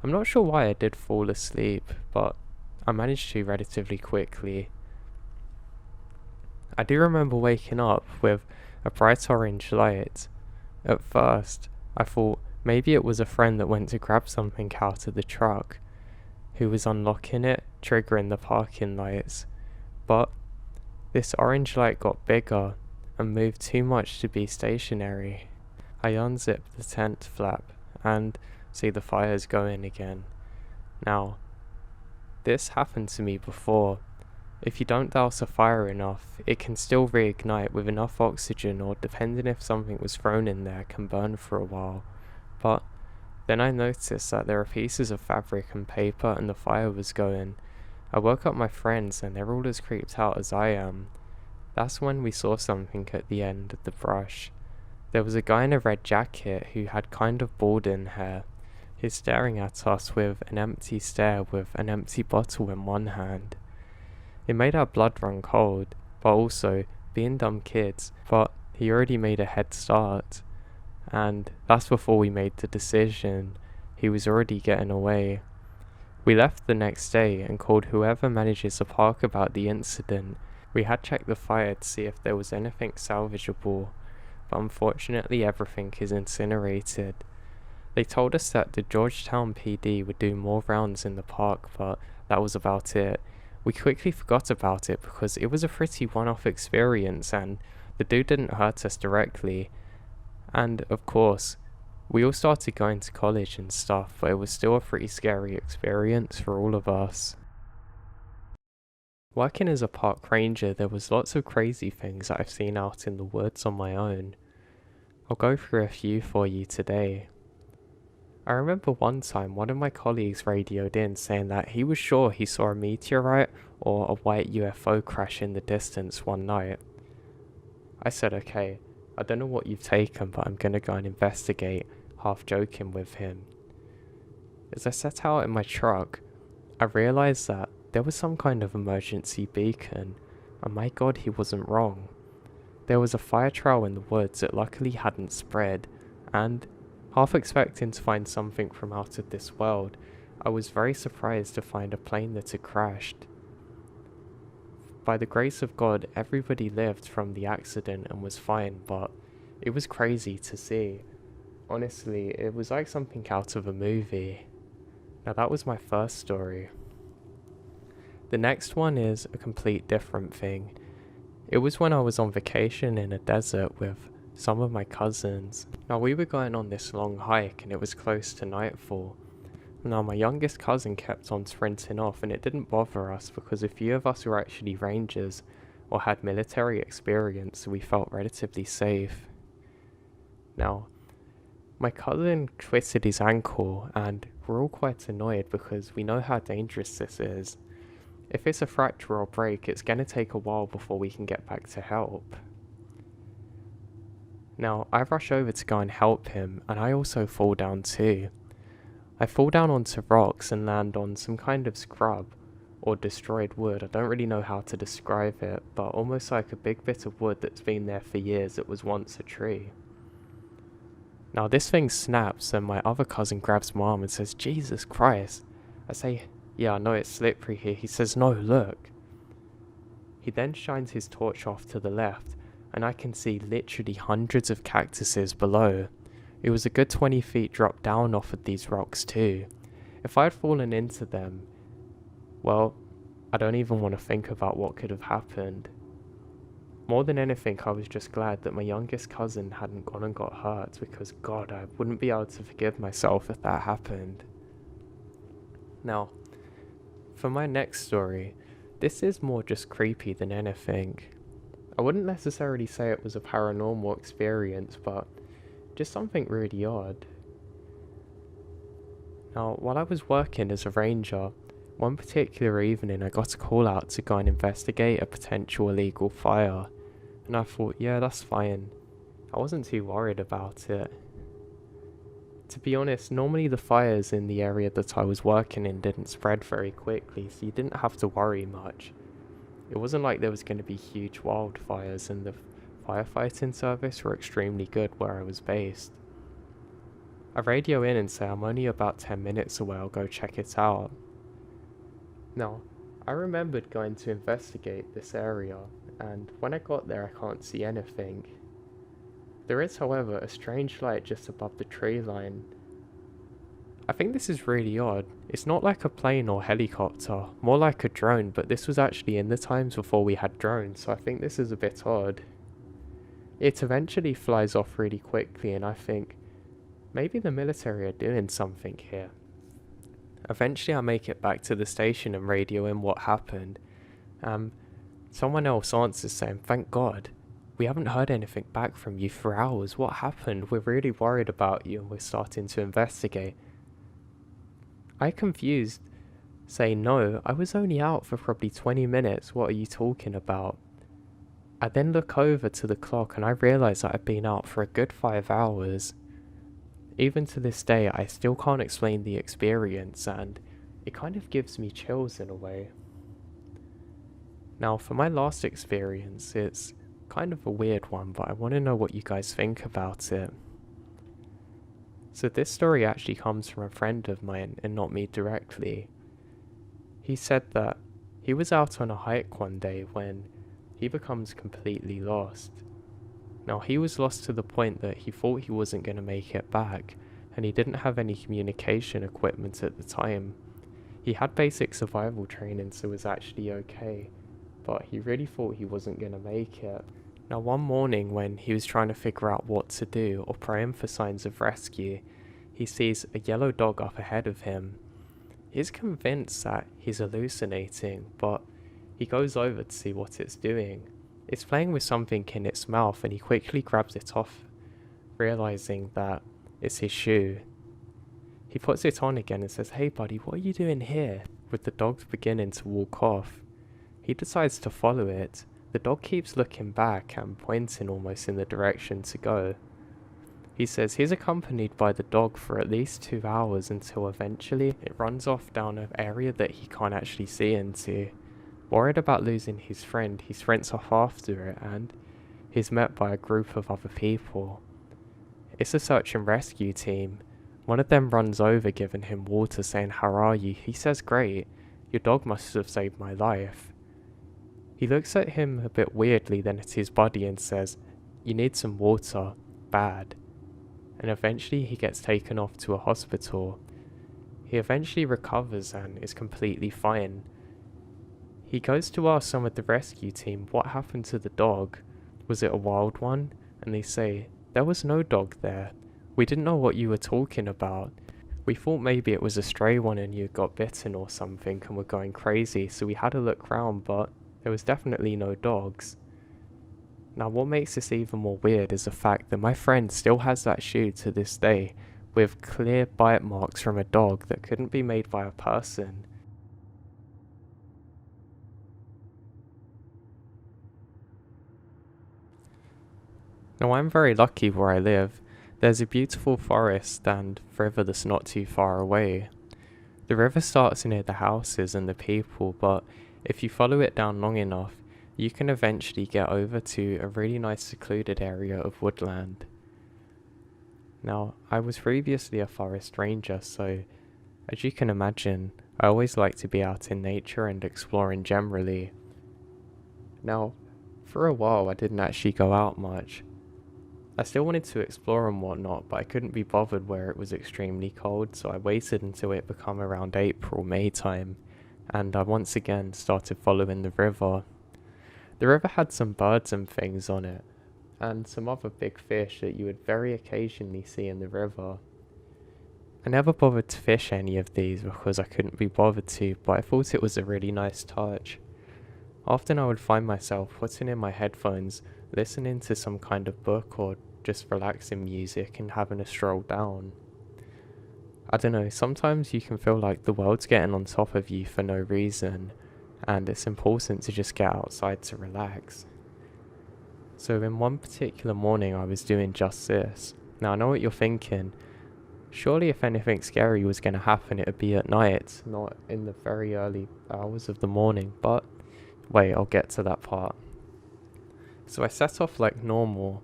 I'm not sure why I did fall asleep, but I managed to relatively quickly. I do remember waking up with a bright orange light. At first, I thought maybe it was a friend that went to grab something out of the truck, who was unlocking it, triggering the parking lights. But this orange light got bigger and moved too much to be stationary. I unzipped the tent flap and see the fires going again. Now, this happened to me before. If you don't douse a fire enough, it can still reignite with enough oxygen, or depending if something was thrown in there, can burn for a while. But then I noticed that there are pieces of fabric and paper and the fire was going. I woke up my friends and they're all as creeped out as I am. That's when we saw something at the end of the brush. There was a guy in a red jacket who had kind of balding hair. He's staring at us with an empty stare with an empty bottle in one hand. It made our blood run cold, but also, being dumb kids, but he already made a head start. And that's before we made the decision. He was already getting away. We left the next day and called whoever manages the park about the incident. We had checked the fire to see if there was anything salvageable, but unfortunately everything is incinerated. They told us that the Georgetown PD would do more rounds in the park, but that was about it. We quickly forgot about it because it was a pretty one-off experience and the dude didn't hurt us directly. And of course, we all started going to college and stuff, but it was still a pretty scary experience for all of us. Working as a park ranger, there was lots of crazy things that I've seen out in the woods on my own. I'll go through a few for you today. I remember one time one of my colleagues radioed in saying that he was sure he saw a meteorite or a white UFO crash in the distance one night. I said, okay, I don't know what you've taken, but I'm gonna go and investigate, half joking with him. As I set out in my truck, I realised that there was some kind of emergency beacon, and my god, he wasn't wrong. There was a fire trail in the woods that luckily hadn't spread, and, half expecting to find something from out of this world, I was very surprised to find a plane that had crashed. By the grace of God, everybody lived from the accident and was fine, but it was crazy to see. Honestly, it was like something out of a movie. Now that was my first story. The next one is a complete different thing. It was when I was on vacation in a desert with some of my cousins. Now we were going on this long hike and it was close to nightfall. Now my youngest cousin kept on sprinting off, and it didn't bother us because a few of us were actually rangers or had military experience, so we felt relatively safe. Now, my cousin twisted his ankle and we're all quite annoyed because we know how dangerous this is. If it's a fracture or break, it's going to take a while before we can get back to help. Now, I rush over to go and help him, and I also fall down too. I fall down onto rocks and land on some kind of scrub or destroyed wood. I don't really know how to describe it, but almost like a big bit of wood that's been there for years that was once a tree. Now this thing snaps and my other cousin grabs my arm and says, "Jesus Christ." I say, "Yeah, I know it's slippery here." He says, "No, look." He then shines his torch off to the left and I can see literally hundreds of cactuses below. It was a good 20 feet drop down off of these rocks too. If I had fallen into them, well, I don't even want to think about what could have happened. More than anything, I was just glad that my youngest cousin hadn't gone and got hurt, because God, I wouldn't be able to forgive myself if that happened. Now, for my next story, this is more just creepy than anything. I wouldn't necessarily say it was a paranormal experience, but just something really odd. Now, while I was working as a ranger, one particular evening I got a call out to go and investigate a potential illegal fire, and I thought, yeah, that's fine. I wasn't too worried about it. To be honest, normally the fires in the area that I was working in didn't spread very quickly, so you didn't have to worry much. It wasn't like there was going to be huge wildfires, and the firefighting service were extremely good where I was based. I radio in and say I'm only about 10 minutes away, I'll go check it out. Now, I remembered going to investigate this area, and when I got there I can't see anything. There is, however, a strange light just above the tree line. I think this is really odd. It's not like a plane or helicopter, more like a drone, but this was actually in the times before we had drones, so I think this is a bit odd. It eventually flies off really quickly, and I think maybe the military are doing something here. Eventually I make it back to the station and radio in what happened. Someone else answers saying, "Thank God. We haven't heard anything back from you for hours. What happened? We're really worried about you and we're starting to investigate." I confused, say, "No, I was only out for probably 20 minutes. What are you talking about?" I then look over to the clock and I realise that I've been out for a good 5 hours. Even to this day, I still can't explain the experience, and it kind of gives me chills in a way. Now, for my last experience, it's kind of a weird one, but I want to know what you guys think about it. So this story actually comes from a friend of mine and not me directly. He said that he was out on a hike one day when he becomes completely lost. Now, he was lost to the point that he thought he wasn't going to make it back, and he didn't have any communication equipment at the time. He had basic survival training, so was actually okay, but he really thought he wasn't going to make it. Now, one morning when he was trying to figure out what to do or praying for signs of rescue, he sees a yellow dog up ahead of him. He's convinced that he's hallucinating, but he goes over to see what it's doing. It's playing with something in its mouth, and he quickly grabs it off, realizing that it's his shoe. He puts it on again and says, "Hey buddy, what are you doing here?" with the dog beginning to walk off. He decides to follow it. The dog keeps looking back and pointing almost in the direction to go. He says he's accompanied by the dog for at least 2 hours until eventually it runs off down an area that he can't actually see into. Worried about losing his friend, he sprints off after it and he's met by a group of other people. It's a search and rescue team. One of them runs over giving him water saying, "How are you?" He says, "Great, your dog must have saved my life." He looks at him a bit weirdly then at his buddy and says, "You need some water, bad." And eventually he gets taken off to a hospital. He eventually recovers and is completely fine. He goes to ask some of the rescue team what happened to the dog. Was it a wild one? And they say, "There was no dog there. We didn't know what you were talking about. We thought maybe it was a stray one and you got bitten or something and were going crazy, so we had a look round, but there was definitely no dogs." Now what makes this even more weird is the fact that my friend still has that shoe to this day, with clear bite marks from a dog that couldn't be made by a person. Now I'm very lucky where I live. There's a beautiful forest and river that's not too far away. The river starts near the houses and the people, but if you follow it down long enough, you can eventually get over to a really nice secluded area of woodland. Now, I was previously a forest ranger, so as you can imagine, I always like to be out in nature and exploring generally. Now, for a while I didn't actually go out much. I still wanted to explore and whatnot, but I couldn't be bothered where it was extremely cold, so I waited until it became around April, May time, and I once again started following the river. The river had some birds and things on it, and some other big fish that you would very occasionally see in the river. I never bothered to fish any of these because I couldn't be bothered to, but I thought it was a really nice touch. Often I would find myself putting in my headphones, listening to some kind of book or just relaxing music and having a stroll down. I don't know, sometimes you can feel like the world's getting on top of you for no reason, and it's important to just get outside to relax. So in one particular morning I was doing just this. Now I know what you're thinking, surely if anything scary was going to happen it would be at night, not in the very early hours of the morning, but wait, I'll get to that part. So I set off like normal.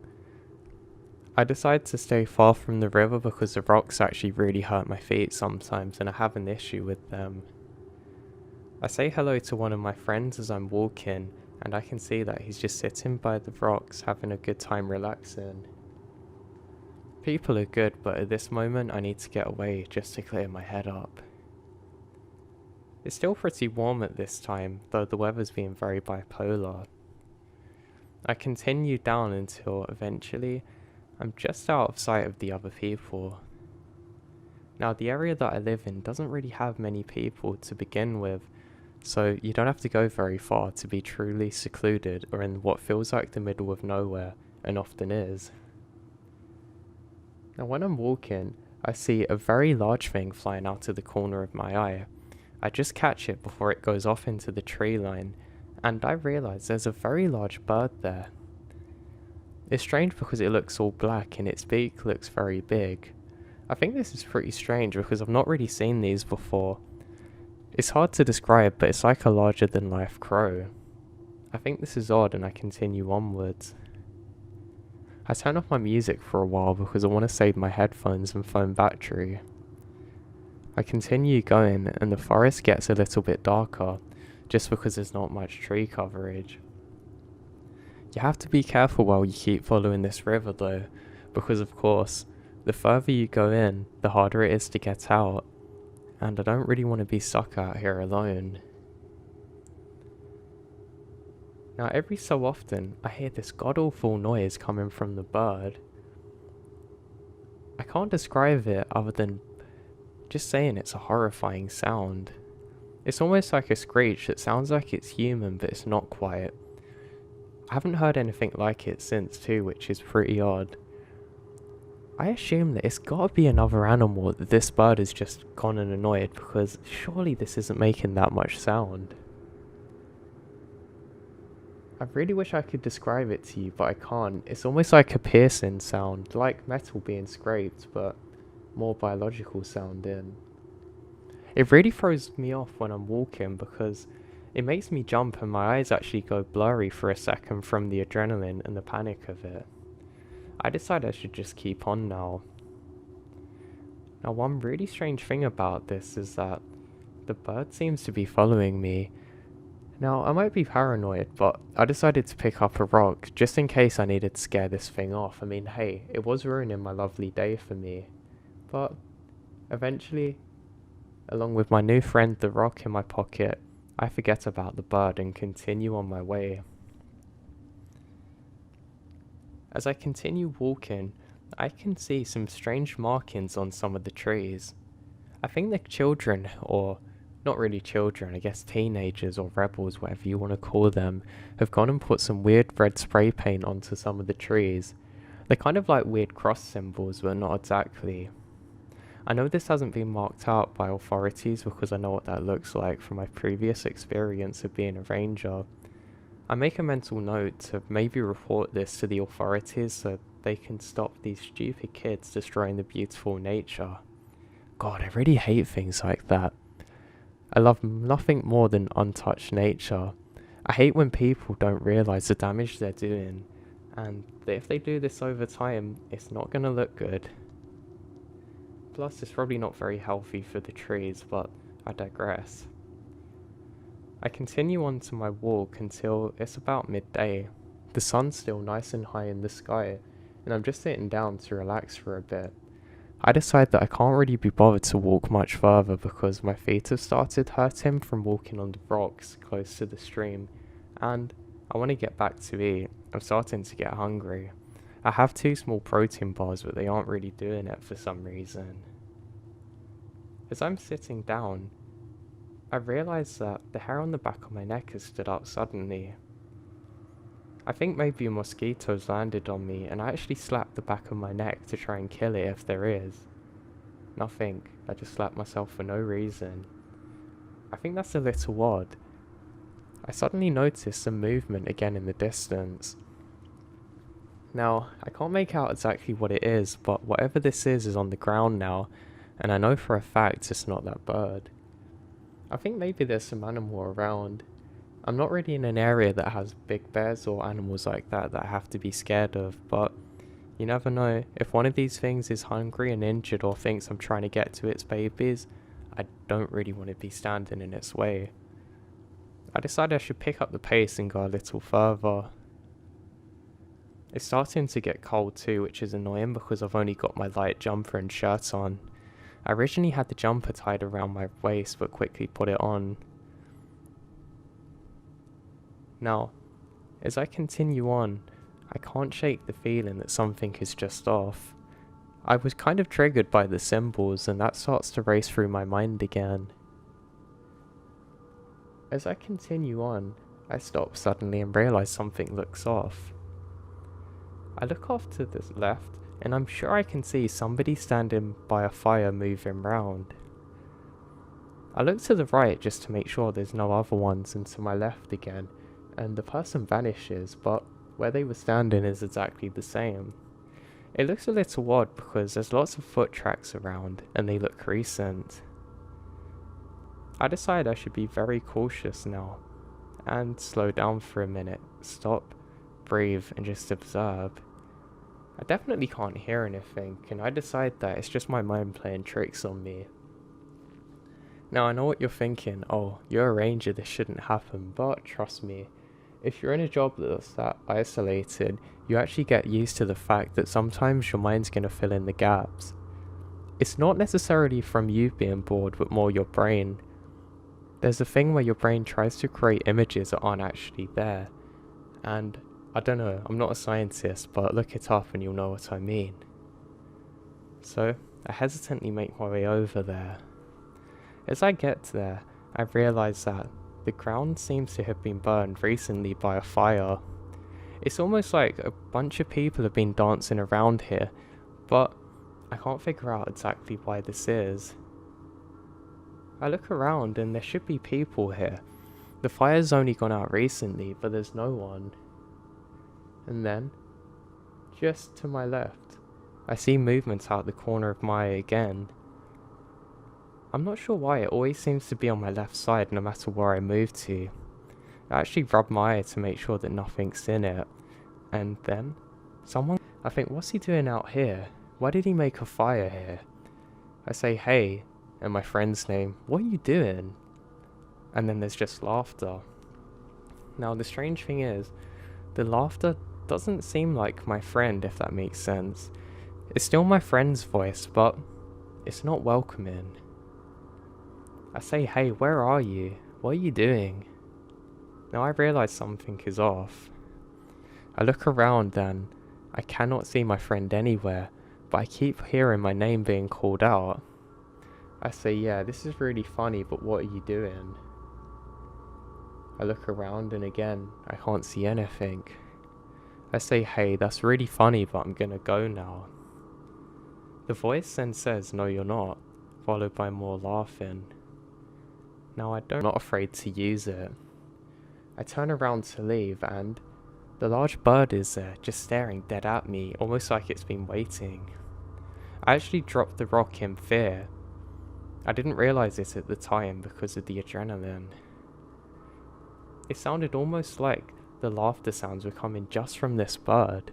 I decided to stay far from the river because the rocks actually really hurt my feet sometimes and I have an issue with them. I say hello to one of my friends as I'm walking and I can see that he's just sitting by the rocks having a good time relaxing. People are good, but at this moment I need to get away just to clear my head up. It's still pretty warm at this time, though the weather's been very bipolar. I continue down until eventually I'm just out of sight of the other people. Now the area that I live in doesn't really have many people to begin with, so you don't have to go very far to be truly secluded or in what feels like the middle of nowhere, and often is. Now when I'm walking, I see a very large thing flying out of the corner of my eye. I just catch it before it goes off into the tree line, and I realise there's a very large bird there. It's strange because it looks all black and its beak looks very big. I think this is pretty strange because I've not really seen these before. It's hard to describe, but it's like a larger than life crow. I think this is odd and I continue onwards. I turn off my music for a while because I want to save my headphones and phone battery. I continue going and the forest gets a little bit darker, just because there's not much tree coverage. You have to be careful while you keep following this river though, because of course, the further you go in, the harder it is to get out, and I don't really want to be stuck out here alone. Now every so often, I hear this god-awful noise coming from the bird. I can't describe it other than just saying it's a horrifying sound. It's almost like a screech that sounds like it's human, but it's not quite. I haven't heard anything like it since too, which is pretty odd. I assume that it's gotta be another animal that this bird has just gone and annoyed, because surely this isn't making that much sound. I really wish I could describe it to you, but I can't. It's almost like a piercing sound, like metal being scraped, but more biological sounding. It really throws me off when I'm walking because it makes me jump and my eyes actually go blurry for a second from the adrenaline and the panic of it. I decided I should just keep on now. Now, one really strange thing about this is that the bird seems to be following me. Now, I might be paranoid, but I decided to pick up a rock just in case I needed to scare this thing off. I mean, hey, it was ruining my lovely day for me. But eventually, along with my new friend the rock in my pocket, I forget about the bird and continue on my way. As I continue walking, I can see some strange markings on some of the trees. I think the children, or not really children, I guess teenagers or rebels, whatever you want to call them, have gone and put some weird red spray paint onto some of the trees. They're kind of like weird cross symbols, but not exactly. I know this hasn't been marked out by authorities because I know what that looks like from my previous experience of being a ranger. I make a mental note to maybe report this to the authorities so they can stop these stupid kids destroying the beautiful nature. God, I really hate things like that. I love nothing more than untouched nature. I hate when people don't realise the damage they're doing, and that if they do this over time, it's not going to look good. Plus, it's probably not very healthy for the trees, but I digress. I continue on to my walk until it's about midday. The sun's still nice and high in the sky, and I'm just sitting down to relax for a bit. I decide that I can't really be bothered to walk much further because my feet have started hurting from walking on the rocks close to the stream, and I want to get back to eat. I'm starting to get hungry. I have 2 small protein bars, but they aren't really doing it for some reason. As I'm sitting down, I realise that the hair on the back of my neck has stood up suddenly. I think maybe a mosquito's landed on me, and I actually slapped the back of my neck to try and kill it if there is. Nothing. I just slapped myself for no reason. I think that's a little odd. I suddenly noticed some movement again in the distance. Now, I can't make out exactly what it is, but whatever this is on the ground now, and I know for a fact it's not that bird. I think maybe there's some animal around. I'm not really in an area that has big bears or animals like that I have to be scared of, but you never know. If one of these things is hungry and injured or thinks I'm trying to get to its babies, I don't really want to be standing in its way. I decided I should pick up the pace and go a little further. It's starting to get cold too, which is annoying because I've only got my light jumper and shirt on. I originally had the jumper tied around my waist but quickly put it on. Now, as I continue on, I can't shake the feeling that something is just off. I was kind of triggered by the symbols, and that starts to race through my mind again. As I continue on, I stop suddenly and realise something looks off. I look off to the left, and I'm sure I can see somebody standing by a fire moving round. I look to the right just to make sure there's no other ones, and to my left again, and the person vanishes, but where they were standing is exactly the same. It looks a little odd because there's lots of foot tracks around, and they look recent. I decide I should be very cautious now, and slow down for a minute, stop, breathe, and just observe. I definitely can't hear anything, and I decide that it's just my mind playing tricks on me. Now I know what you're thinking, oh, you're a ranger, this shouldn't happen, but trust me, if you're in a job that's that isolated, you actually get used to the fact that sometimes your mind's going to fill in the gaps. It's not necessarily from you being bored, but more your brain. There's a thing where your brain tries to create images that aren't actually there. And I don't know, I'm not a scientist, but look it up and you'll know what I mean. So I hesitantly make my way over there. As I get there, I realise that the ground seems to have been burned recently by a fire. It's almost like a bunch of people have been dancing around here, but I can't figure out exactly why this is. I look around and there should be people here. The fire's only gone out recently, but there's no one. And then, just to my left, I see movements out the corner of my eye again. I'm not sure why, it always seems to be on my left side no matter where I move to. I actually rub my eye to make sure that nothing's in it. And then, I think, what's he doing out here? Why did he make a fire here? I say, hey, and my friend's name, what are you doing? And then there's just laughter. Now the strange thing is, the laughter doesn't seem like my friend, if that makes sense. It's still my friend's voice, but it's not welcoming. I say, hey, where are you? What are you doing? Now I realise something is off. I look around and I cannot see my friend anywhere, but I keep hearing my name being called out. I say, yeah, this is really funny, but what are you doing? I look around and again, I can't see anything. I say, hey, that's really funny, but I'm gonna go now. The voice then says, no you're not, followed by more laughing. Now I'm not afraid to use it. I turn around to leave and the large bird is there, just staring dead at me, almost like it's been waiting. I actually dropped the rock in fear. I didn't realise it at the time because of the adrenaline. It sounded almost like the laughter sounds were coming just from this bird.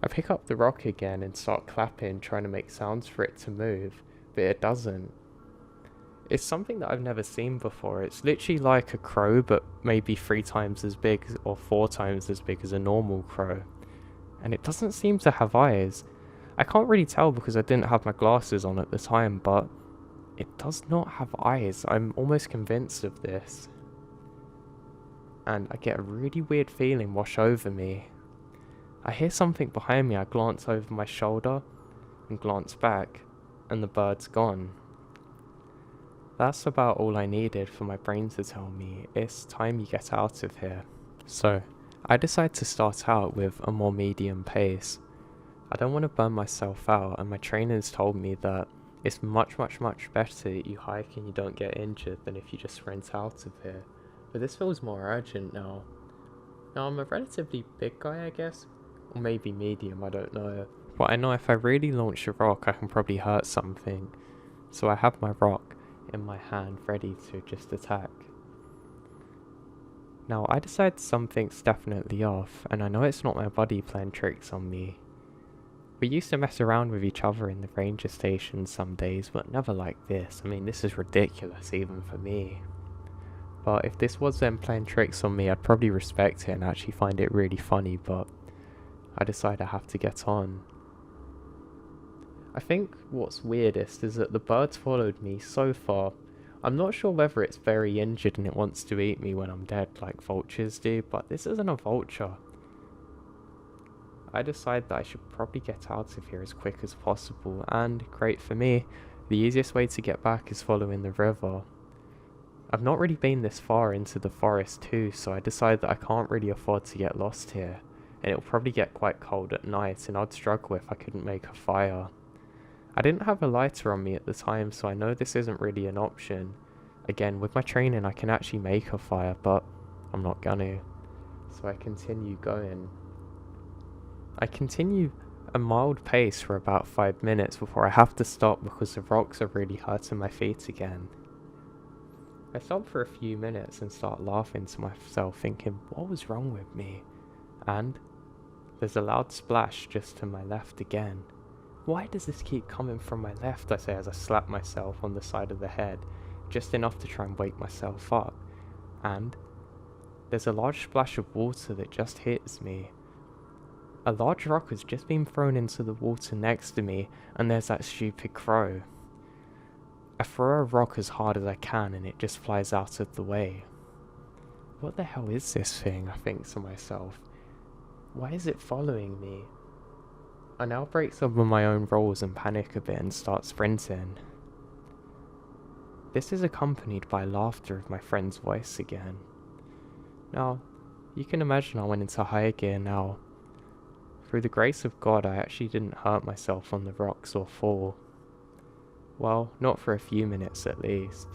I pick up the rock again and start clapping, trying to make sounds for it to move, but it doesn't. It's something that I've never seen before. It's literally like a crow, but maybe 3 times as big or 4 times as big as a normal crow. And it doesn't seem to have eyes. I can't really tell because I didn't have my glasses on at the time, but it does not have eyes. I'm almost convinced of this. And I get a really weird feeling wash over me. I hear something behind me. I glance over my shoulder and glance back, and the bird's gone. That's about all I needed for my brain to tell me it's time you get out of here. So, I decide to start out with a more medium pace. I don't want to burn myself out, and my trainers told me that it's much better that you hike and you don't get injured than if you just sprint out of here. But this feels more urgent now. Now I'm a relatively big guy, I guess, or maybe medium, I don't know. But I know if I really launch a rock I can probably hurt something. So I have my rock in my hand ready to just attack. Now I decide something's definitely off, and I know it's not my buddy playing tricks on me. We used to mess around with each other in the ranger station some days, but never like this. I mean, this is ridiculous even for me. But if this was them playing tricks on me, I'd probably respect it and actually find it really funny, but I decide I have to get on. I think what's weirdest is that the bird's followed me so far. I'm not sure whether it's very injured and it wants to eat me when I'm dead like vultures do, but this isn't a vulture. I decide that I should probably get out of here as quick as possible, and great for me, the easiest way to get back is following the river. I've not really been this far into the forest too, so I decide that I can't really afford to get lost here, and it'll probably get quite cold at night and I'd struggle if I couldn't make a fire. I didn't have a lighter on me at the time, so I know this isn't really an option. Again, with my training I can actually make a fire, but I'm not gonna. So I continue going. I continue a mild pace for about 5 minutes before I have to stop because the rocks are really hurting my feet again. I stop for a few minutes and start laughing to myself, thinking, what was wrong with me? And there's a loud splash just to my left again. Why does this keep coming from my left, I say as I slap myself on the side of the head, just enough to try and wake myself up. And there's a large splash of water that just hits me. A large rock has just been thrown into the water next to me, and there's that stupid crow. I throw a rock as hard as I can and it just flies out of the way. What the hell is this thing, I think to myself. Why is it following me? I now break some of my own rules and panic a bit and start sprinting. This is accompanied by laughter of my friend's voice again. Now, you can imagine I went into high gear now. Through the grace of God, I actually didn't hurt myself on the rocks or fall. Well, not for a few minutes at least.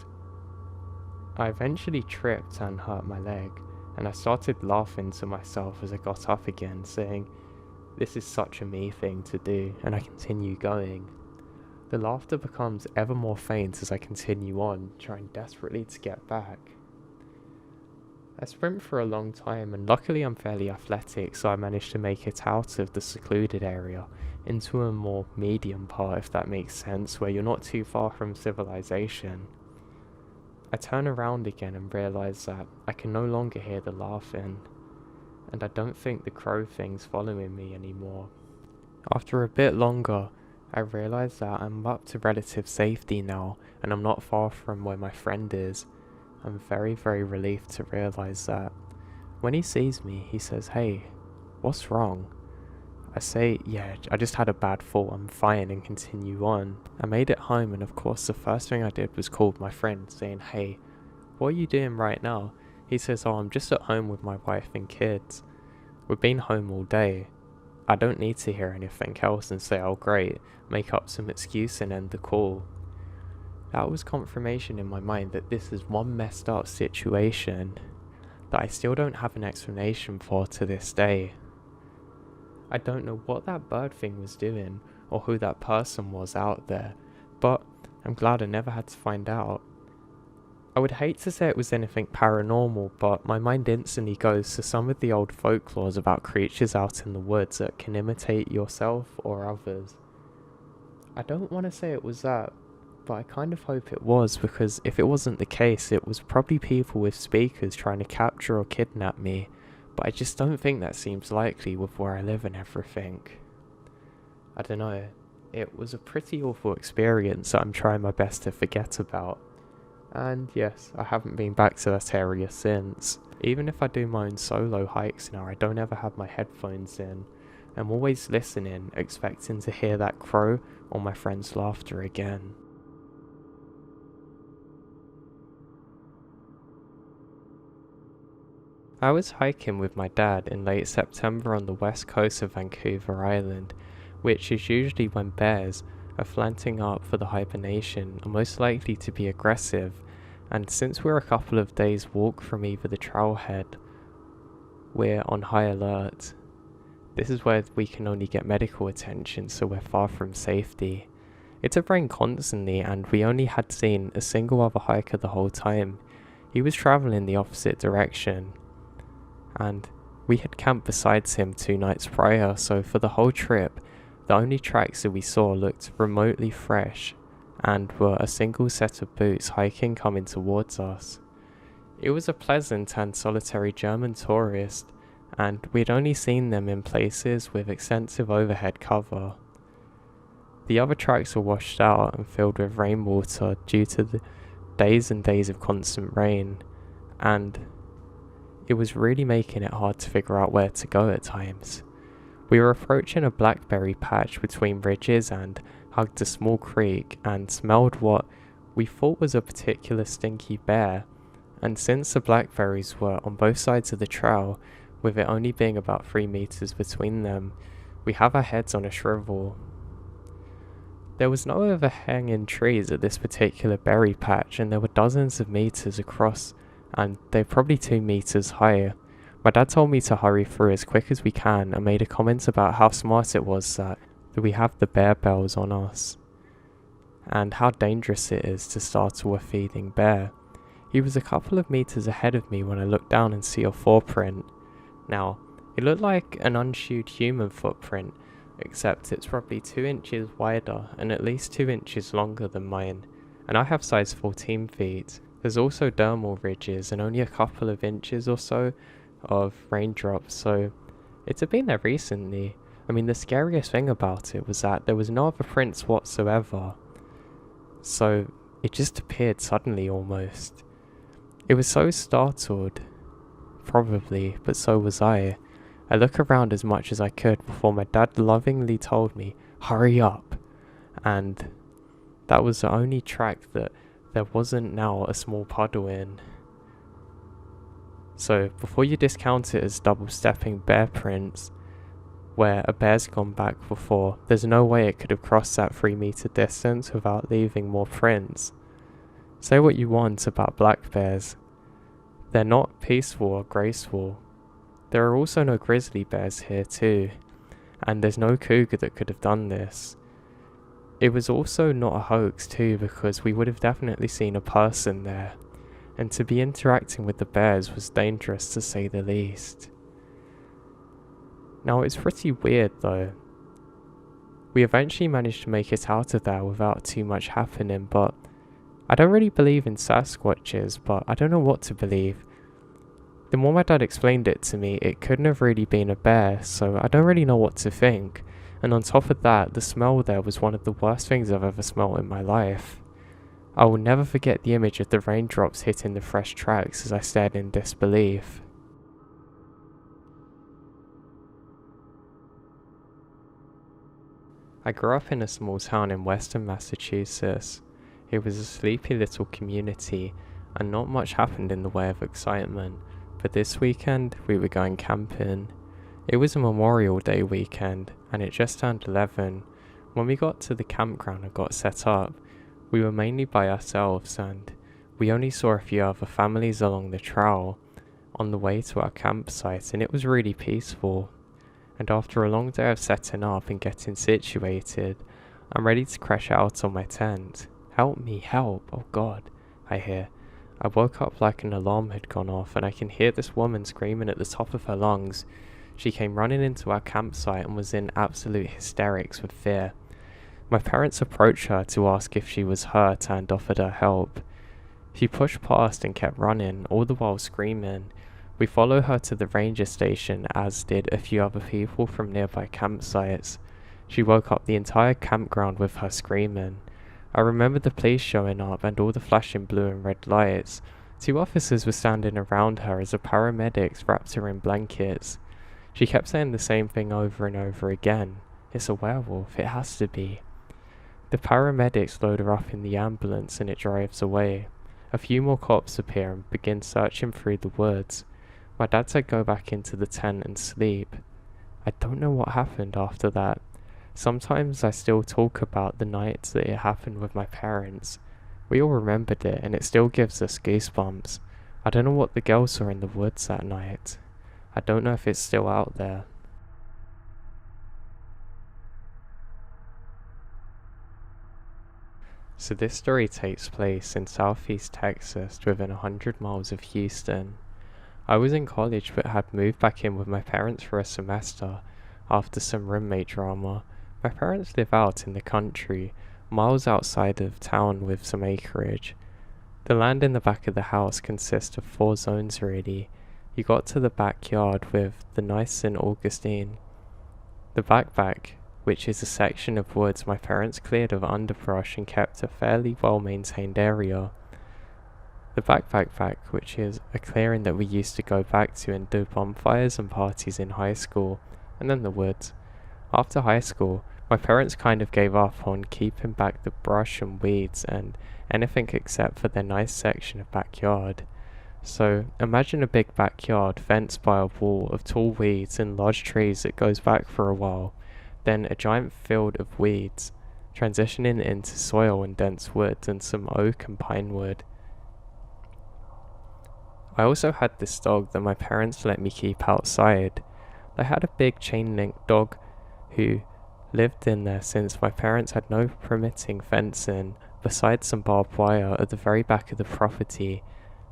I eventually tripped and hurt my leg, and I started laughing to myself as I got up again, saying, "This is such a me thing to do," and I continue going. The laughter becomes ever more faint as I continue on, trying desperately to get back. I sprint for a long time, and luckily I'm fairly athletic, so I managed to make it out of the secluded area into a more medium part, if that makes sense, where you're not too far from civilization. I turn around again and realise that I can no longer hear the laughing, and I don't think the crow thing's following me anymore. After a bit longer, I realise that I'm up to relative safety now, and I'm not far from where my friend is. I'm very, very relieved to realise that. When he sees me, he says, "Hey, what's wrong?" I say, "Yeah, I just had a bad fall, I'm fine," and continue on. I made it home, and of course the first thing I did was call my friend saying, "Hey, what are you doing right now?" He says, "Oh, I'm just at home with my wife and kids. We've been home all day." I don't need to hear anything else and say, "Oh great," make up some excuse and end the call. That was confirmation in my mind that this is one messed up situation that I still don't have an explanation for to this day. I don't know what that bird thing was doing or who that person was out there, but I'm glad I never had to find out. I would hate to say it was anything paranormal, but my mind instantly goes to some of the old folklores about creatures out in the woods that can imitate yourself or others. I don't want to say it was that, but I kind of hope it was, because if it wasn't the case, it was probably people with speakers trying to capture or kidnap me, but I just don't think that seems likely with where I live and everything. I don't know, it was a pretty awful experience that I'm trying my best to forget about. And yes, I haven't been back to that area since. Even if I do my own solo hikes now, I don't ever have my headphones in. I'm always listening, expecting to hear that crow or my friend's laughter again. I was hiking with my dad in late September on the west coast of Vancouver Island, which is usually when bears are flanting up for the hibernation are most likely to be aggressive, and since we're a couple of days walk from either the trailhead, we're on high alert. This is where we can only get medical attention, so we're far from safety. It had rained constantly, and we only had seen a single other hiker the whole time. He was travelling the opposite direction, and we had camped beside him 2 nights prior, so for the whole trip, the only tracks that we saw looked remotely fresh, and were a single set of boots hiking coming towards us. It was a pleasant and solitary German tourist, and we'd only seen them in places with extensive overhead cover. The other tracks were washed out and filled with rainwater due to the days and days of constant rain, and it was really making it hard to figure out where to go at times. We were approaching a blackberry patch between ridges and hugged a small creek and smelled what we thought was a particular stinky bear, and since the blackberries were on both sides of the trail, with it only being about 3 meters between them, we have our heads on a shrivel. There was no overhanging trees at this particular berry patch, and there were dozens of meters across, and they're probably 2 meters high. My dad told me to hurry through as quick as we can and made a comment about how smart it was that we have the bear bells on us, and how dangerous it is to startle a feeding bear. He was a couple of meters ahead of me when I looked down and see a footprint. Now, it looked like an unshoed human footprint, except it's probably 2 inches wider and at least 2 inches longer than mine, and I have size 14 feet. There's also dermal ridges and only a couple of inches or so of raindrops, so it had been there recently. I mean, the scariest thing about it was that there was no other prints whatsoever, so it just appeared suddenly almost. It was so startled, probably, but so was I. I looked around as much as I could before my dad lovingly told me, "Hurry up," and that was the only track that there wasn't now a small puddle in. So before you discount it as double stepping bear prints, where a bear's gone back before. There's no way it could have crossed that 3 meter distance without leaving more prints. Say what you want about black bears. They're not peaceful or graceful. There are also no grizzly bears here too, and there's no cougar that could have done this. It was also not a hoax too, because we would have definitely seen a person there, and to be interacting with the bears was dangerous to say the least. Now it's pretty weird though. We eventually managed to make it out of there without too much happening, but I don't really believe in Sasquatches, but I don't know what to believe. The more my dad explained it to me, it couldn't have really been a bear, so I don't really know what to think. And on top of that, the smell there was one of the worst things I've ever smelled in my life. I will never forget the image of the raindrops hitting the fresh tracks as I stared in disbelief. I grew up in a small town in western Massachusetts. It was a sleepy little community, and not much happened in the way of excitement, but this weekend we were going camping. It was a Memorial Day weekend, and it just turned 11. When we got to the campground and got set up, we were mainly by ourselves, and we only saw a few other families along the trail on the way to our campsite, and it was really peaceful. And after a long day of setting up and getting situated, I'm ready to crash out on my tent. Help me, help, oh God, I hear. I woke up like an alarm had gone off, and I can hear this woman screaming at the top of her lungs. She came running into our campsite and was in absolute hysterics with fear. My parents approached her to ask if she was hurt and offered her help. She pushed past and kept running, all the while screaming. We followed her to the ranger station, as did a few other people from nearby campsites. She woke up the entire campground with her screaming. I remember the police showing up and all the flashing blue and red lights. 2 officers were standing around her as the paramedics wrapped her in blankets. She kept saying the same thing over and over again. It's a werewolf, it has to be. The paramedics load her up in the ambulance and it drives away. A few more cops appear and begin searching through the woods. My dad said go back into the tent and sleep. I don't know what happened after that. Sometimes I still talk about the nights that it happened with my parents. We all remembered it and it still gives us goosebumps. I don't know what the girls saw in the woods that night. I don't know if it's still out there. So this story takes place in southeast Texas, within 100 miles of Houston. I was in college but had moved back in with my parents for a semester after some roommate drama. My parents live out in the country, miles outside of town with some acreage. The land in the back of the house consists of 4 zones really. You got to the backyard with the nice St. Augustine. The back, which is a section of woods my parents cleared of underbrush and kept a fairly well-maintained area. The back, which is a clearing that we used to go back to and do bonfires and parties in high school, and then the woods. After high school, my parents kind of gave up on keeping back the brush and weeds and anything except for their nice section of backyard. So imagine a big backyard fenced by a wall of tall weeds and large trees that goes back for a while, then a giant field of weeds, transitioning into soil and dense woods and some oak and pine wood. I also had this dog that my parents let me keep outside. They had a big chain-link dog who lived in there since my parents had no permitting fencing besides some barbed wire at the very back of the property,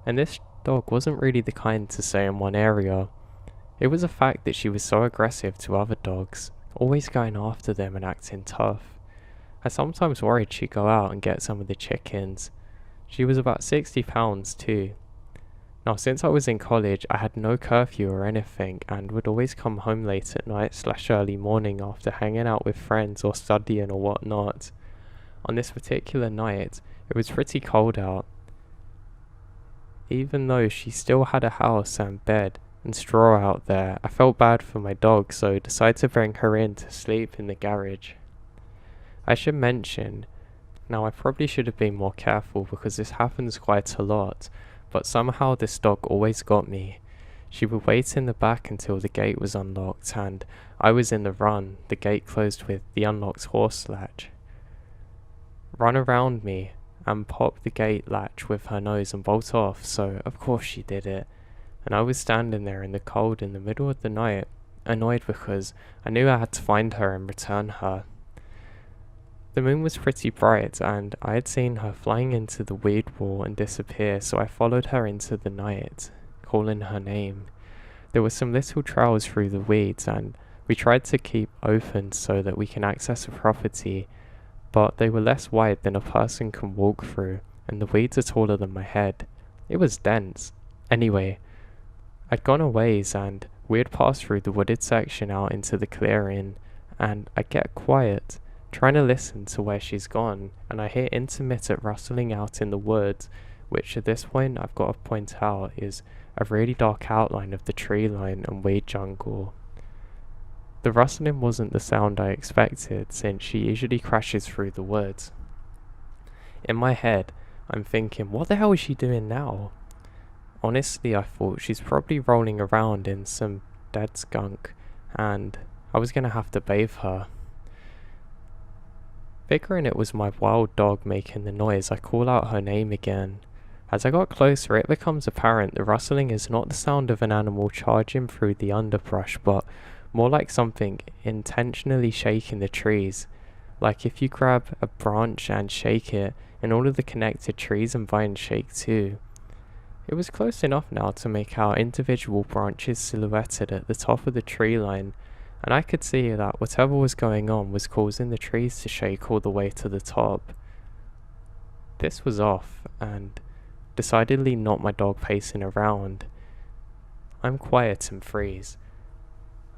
and this dog wasn't really the kind to stay in one area. It was a fact that she was so aggressive to other dogs, always going after them and acting tough. I sometimes worried she'd go out and get some of the chickens. She was about 60 pounds too. Now since I was in college, I had no curfew or anything and would always come home late at night / early morning after hanging out with friends or studying or whatnot. On this particular night, it was pretty cold out. Even though she still had a house and bed and straw out there, I felt bad for my dog, so decided to bring her in to sleep in the garage. I should mention, now I probably should have been more careful because this happens quite a lot, but somehow this dog always got me. She would wait in the back until the gate was unlocked, and I was in the run, the gate closed with the unlocked horse latch. Run around me and pop the gate latch with her nose and bolt off, so of course she did it. And I was standing there in the cold in the middle of the night, annoyed because I knew I had to find her and return her. The moon was pretty bright, and I had seen her flying into the weed wall and disappear, so I followed her into the night, calling her name. There were some little trails through the weeds, and we tried to keep open so that we can access a property, but they were less wide than a person can walk through, and the weeds are taller than my head. It was dense. Anyway, I'd gone a ways, and we had passed through the wooded section out into the clearing, and I get quiet, trying to listen to where she's gone, and I hear intermittent rustling out in the woods, which at this point I've got to point out is a really dark outline of the tree line and weed jungle. The rustling wasn't the sound I expected, since she usually crashes through the woods. In my head, I'm thinking, what the hell is she doing now? Honestly, I thought she's probably rolling around in some dead skunk, and I was going to have to bathe her. Figuring it was my wild dog making the noise, I call out her name again. As I got closer, it becomes apparent the rustling is not the sound of an animal charging through the underbrush, but more like something intentionally shaking the trees. Like if you grab a branch and shake it, and all of the connected trees and vines shake too. It was close enough now to make out individual branches silhouetted at the top of the tree line, and I could see that whatever was going on was causing the trees to shake all the way to the top. This was off, and decidedly not my dog pacing around. I'm quiet and freeze.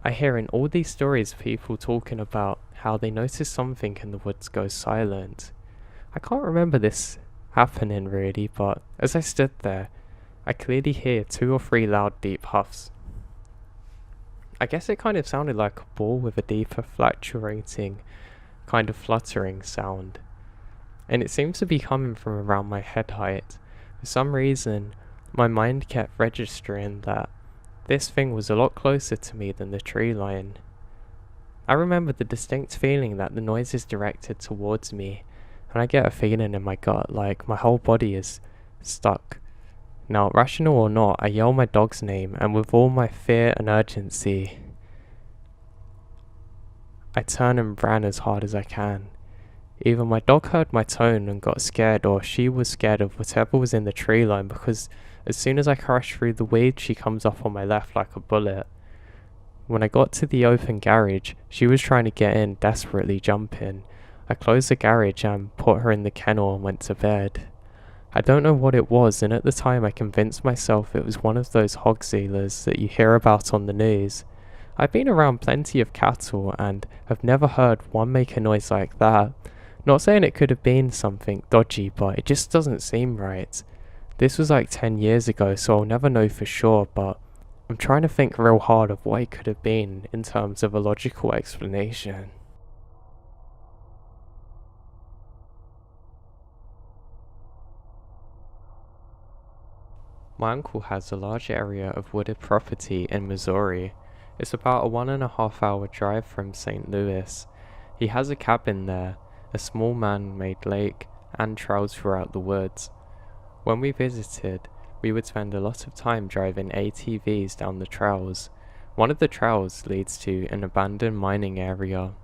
I hear in all these stories people talking about how they notice something in the woods go silent. I can't remember this happening really, but as I stood there, I clearly hear 2 or 3 loud deep huffs. I guess it kind of sounded like a ball with a deeper fluctuating, kind of fluttering sound. And it seems to be coming from around my head height. For some reason, my mind kept registering that this thing was a lot closer to me than the tree line. I remember the distinct feeling that the noise is directed towards me, and I get a feeling in my gut like my whole body is stuck. Now, rational or not, I yell my dog's name, and with all my fear and urgency, I turn and ran as hard as I can. Either my dog heard my tone and got scared, or she was scared of whatever was in the tree line, because as soon as I crash through the weeds, she comes off on my left like a bullet. When I got to the open garage, she was trying to get in, desperately jumping. I closed the garage and put her in the kennel and went to bed. I don't know what it was, and at the time I convinced myself it was one of those hog sealers that you hear about on the news. I've been around plenty of cattle and have never heard one make a noise like that. Not saying it could have been something dodgy, but it just doesn't seem right. This was like 10 years ago, so I'll never know for sure, but I'm trying to think real hard of what it could have been in terms of a logical explanation. My uncle has a large area of wooded property in Missouri. It's about a 1.5 hour drive from St. Louis. He has a cabin there, a small man-made lake, and trails throughout the woods. When we visited, we would spend a lot of time driving ATVs down the trails. One of the trails leads to an abandoned mining area.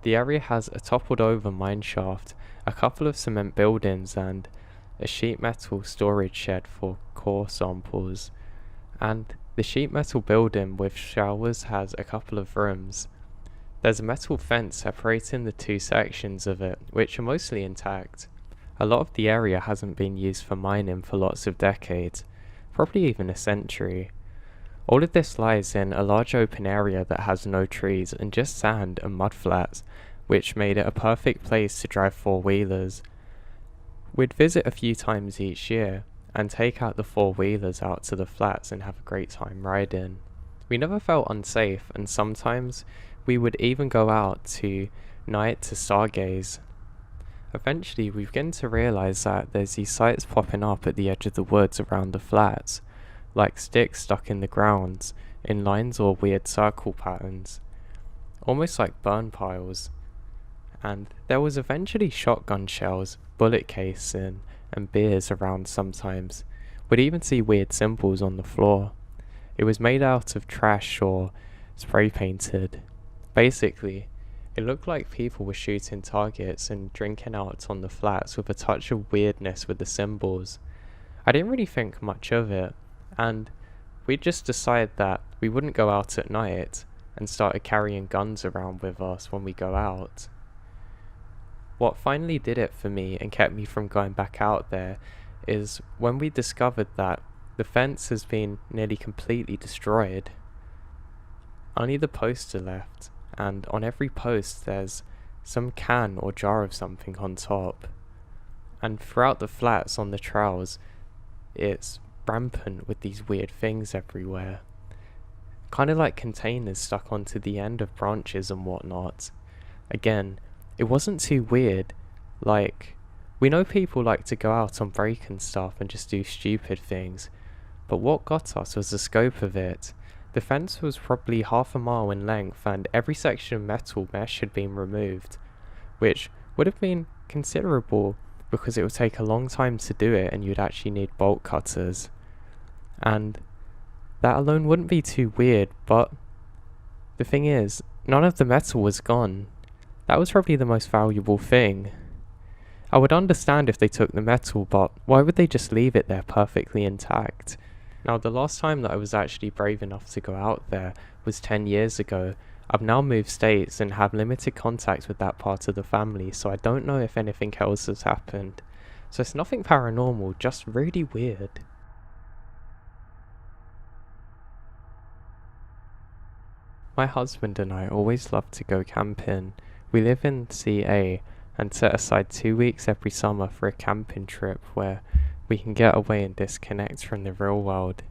The area has a toppled over mine shaft, a couple of cement buildings, and a sheet metal storage shed for core samples. And the sheet metal building with showers has a couple of rooms. There's a metal fence separating the 2 sections of it, which are mostly intact. A lot of the area hasn't been used for mining for lots of decades, probably even a century. All of this lies in a large open area that has no trees and just sand and mud flats, which made it a perfect place to drive 4-wheelers. We'd visit a few times each year, and take out the 4-wheelers out to the flats and have a great time riding. We never felt unsafe, and sometimes we would even go out to night to stargaze. Eventually we begin to realise that there's these sites popping up at the edge of the woods around the flats. like sticks stuck in the ground, in lines or weird circle patterns, almost like burn piles. And there was eventually shotgun shells, bullet casing, and beers around sometimes. We'd even see weird symbols on the floor. It was made out of trash or spray painted. Basically, it looked like people were shooting targets and drinking out on the flats with a touch of weirdness with the symbols. I didn't really think much of it, and we just decided that we wouldn't go out at night and started carrying guns around with us when we go out. What finally did it for me and kept me from going back out there is when we discovered that the fence has been nearly completely destroyed. Only the posts are left, and on every post there's some can or jar of something on top. And throughout the flats on the trails, it's rampant with these weird things everywhere. Kind of like containers stuck onto the end of branches and whatnot. Again, it wasn't too weird. Like, we know people like to go out on break and stuff and just do stupid things, but what got us was the scope of it. The fence was probably half a mile in length and every section of metal mesh had been removed, which would have been considerable because it would take a long time to do it and you'd actually need bolt cutters. And that alone wouldn't be too weird, but the thing is, none of the metal was gone. That was probably the most valuable thing. I would understand if they took the metal, but why would they just leave it there perfectly intact? Now, the last time that I was actually brave enough to go out there was 10 years ago. I've now moved states and have limited contact with that part of the family, so I don't know if anything else has happened. So it's nothing paranormal, just really weird. My husband and I always love to go camping. We live in CA and set aside 2 weeks every summer for a camping trip where we can get away and disconnect from the real world.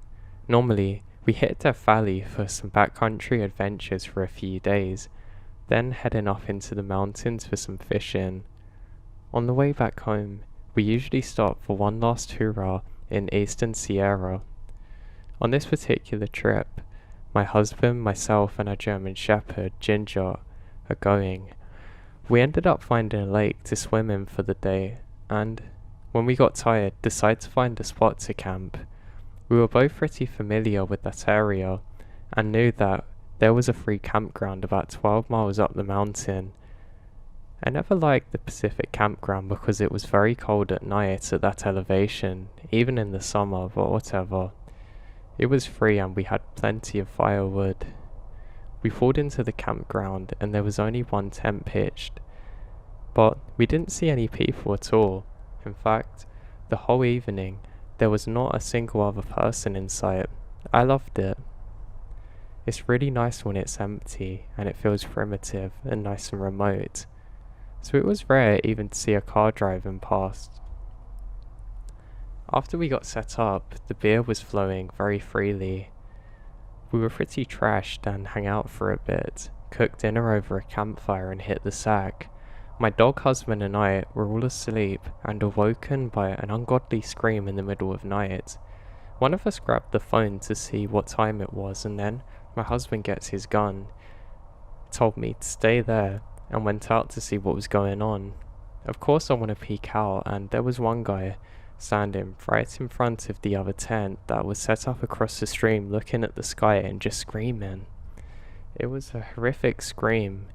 Normally, we hit Death Valley for some backcountry adventures for a few days, then heading off into the mountains for some fishing. On the way back home, we usually stop for one last hurrah in Eastern Sierra. On this particular trip, my husband, myself, and our German Shepherd, Ginger, are going. We ended up finding a lake to swim in for the day, and when we got tired, decided to find a spot to camp. We were both pretty familiar with that area, and knew that there was a free campground about 12 miles up the mountain. I never liked the Pacific campground because it was very cold at night at that elevation, even in the summer, but whatever. It was free and we had plenty of firewood. We pulled into the campground and there was only one tent pitched, but we didn't see any people at all. In fact, the whole evening there was not a single other person in sight. I loved it. It's really nice when it's empty and it feels primitive and nice and remote, so it was rare even to see a car driving past. After we got set up, the beer was flowing very freely. We were pretty trashed and hung out for a bit, cooked dinner over a campfire and hit the sack. My dog husband and I were all asleep and awoken by an ungodly scream in the middle of night. One of us grabbed the phone to see what time it was, and then my husband gets his gun, told me to stay there, and went out to see what was going on. Of course I want to peek out, and there was one guy standing right in front of the other tent that was set up across the stream, looking at the sky and just screaming. It was a horrific scream,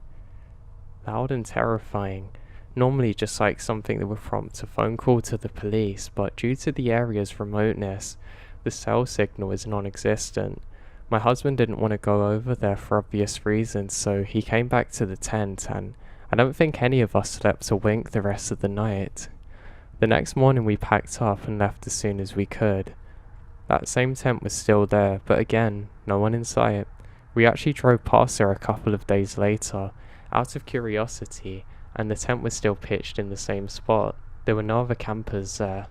loud and terrifying, normally just like something that would prompt a phone call to the police, but due to the area's remoteness, the cell signal is non-existent. My husband didn't want to go over there for obvious reasons, so he came back to the tent, and I don't think any of us slept a wink the rest of the night. The next morning we packed up and left as soon as we could. That same tent was still there, but again, no one in sight. We actually drove past there a couple of days later, out of curiosity, and the tent was still pitched in the same spot. There were no other campers there.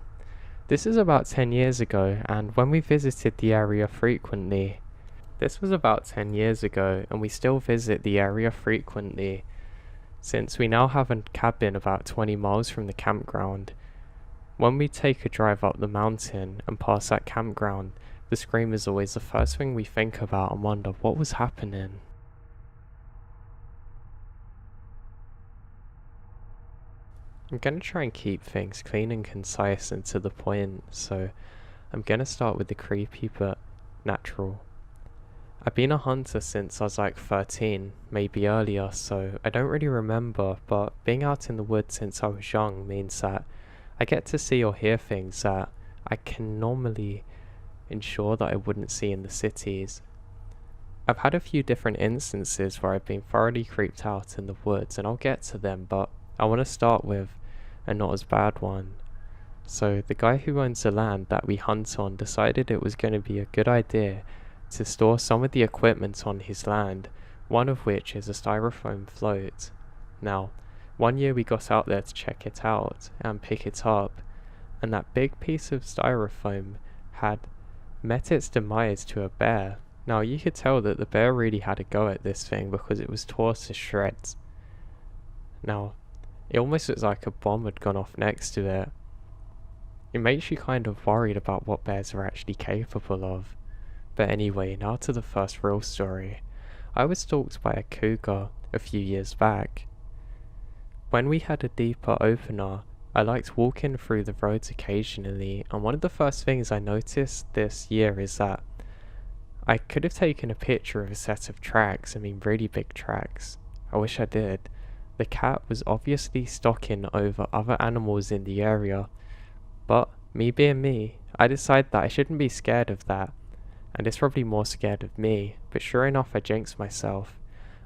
This is about 10 years ago, and when we visited the area frequently, this was about 10 years ago, and we still visit the area frequently, since we now have a cabin about 20 miles from the campground. When we take a drive up the mountain and past that campground, The scream is always the first thing we think about and wonder what was happening. I'm going to try and keep things clean and concise and to the point, so I'm going to start with the creepy but natural. I've been a hunter since I was like 13, maybe earlier, so I don't really remember, but being out in the woods since I was young means that I get to see or hear things that I can normally ensure that I wouldn't see in the cities. I've had a few different instances where I've been thoroughly creeped out in the woods, and I'll get to them, but I want to start with a not as bad one. So the guy who owns the land that we hunt on decided it was going to be a good idea to store some of the equipment on his land, one of which is a styrofoam float. Now, one year we got out there to check it out and pick it up, and that big piece of styrofoam had met its demise to a bear. Now you could tell that the bear really had a go at this thing because it was torn to shreds. Now, it almost looks like a bomb had gone off next to it. It makes you kind of worried about what bears are actually capable of. But anyway, now to the first real story. I was stalked by a cougar a few years back. When we had a deeper opener, I liked walking through the roads occasionally, and one of the first things I noticed this year is that I could have taken a picture of a set of tracks, really big tracks. I wish I did. The cat was obviously stalking over other animals in the area, but me being me, I decided that I shouldn't be scared of that, and it's probably more scared of me, but sure enough I jinxed myself.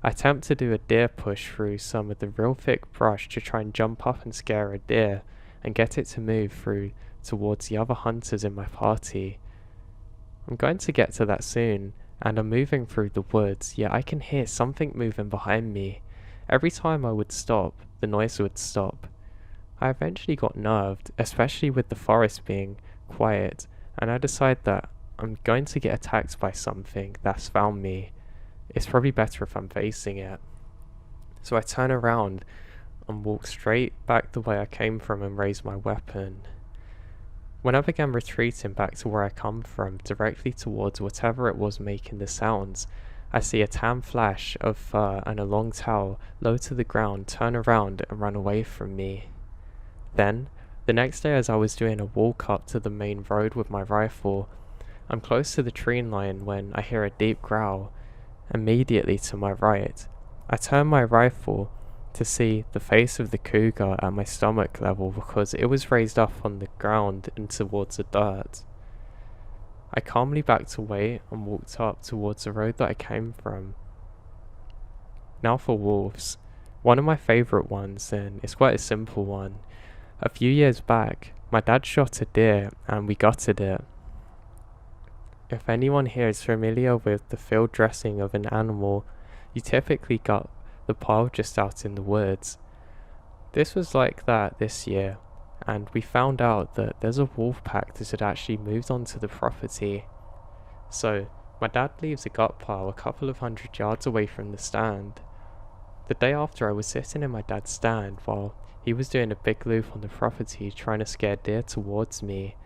I attempt to do a deer push through some of the real thick brush to try and jump up and scare a deer, and get it to move through towards the other hunters in my party. I'm going to get to that soon, and I'm moving through the woods, yet I can hear something moving behind me. Every time I would stop, the noise would stop. I eventually got nerved, especially with the forest being quiet, and I decided that I'm going to get attacked by something that's found me. It's probably better if I'm facing it. So I turn around and walk straight back the way I came from and raise my weapon. When I began retreating back to where I come from, directly towards whatever it was making the sounds, I see a tan flash of fur and a long tail low to the ground turn around and run away from me. Then, the next day as I was doing a walk up to the main road with my rifle, I'm close to the tree line when I hear a deep growl. Immediately to my right, I turn my rifle to see the face of the cougar at my stomach level because it was raised up on the ground and towards the dirt. I calmly backed away and walked up towards the road that I came from. Now for wolves. One of my favourite ones, and it's quite a simple one. A few years back, my dad shot a deer and we gutted it. If anyone here is familiar with the field dressing of an animal, you typically gut the pile just out in the woods. This was like that this year, and we found out that there's a wolf pack that had actually moved onto the property. So, my dad leaves a gut pile a couple of 100 yards away from the stand. The day after, I was sitting in my dad's stand while he was doing a big loop on the property trying to scare deer towards me,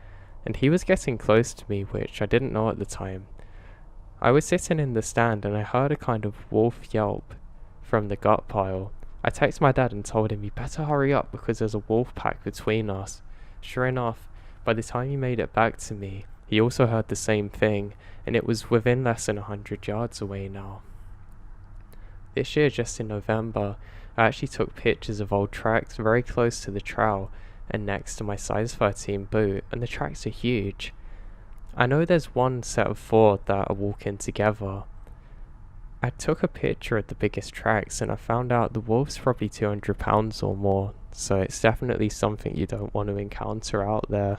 and he was getting close to me, which I didn't know at the time. I was sitting in the stand and I heard a kind of wolf yelp from the gut pile. I texted my dad and told him he better hurry up because there's a wolf pack between us. Sure enough, by the time he made it back to me, he also heard the same thing, and it was within less than 100 yards away now. This year, just in November, I actually took pictures of old tracks very close to the trail and next to my size 13 boot, and the tracks are huge. I know there's one set of 4 that are walking together. I took a picture of the biggest tracks and I found out the wolf's probably 200 pounds or more, so it's definitely something you don't want to encounter out there.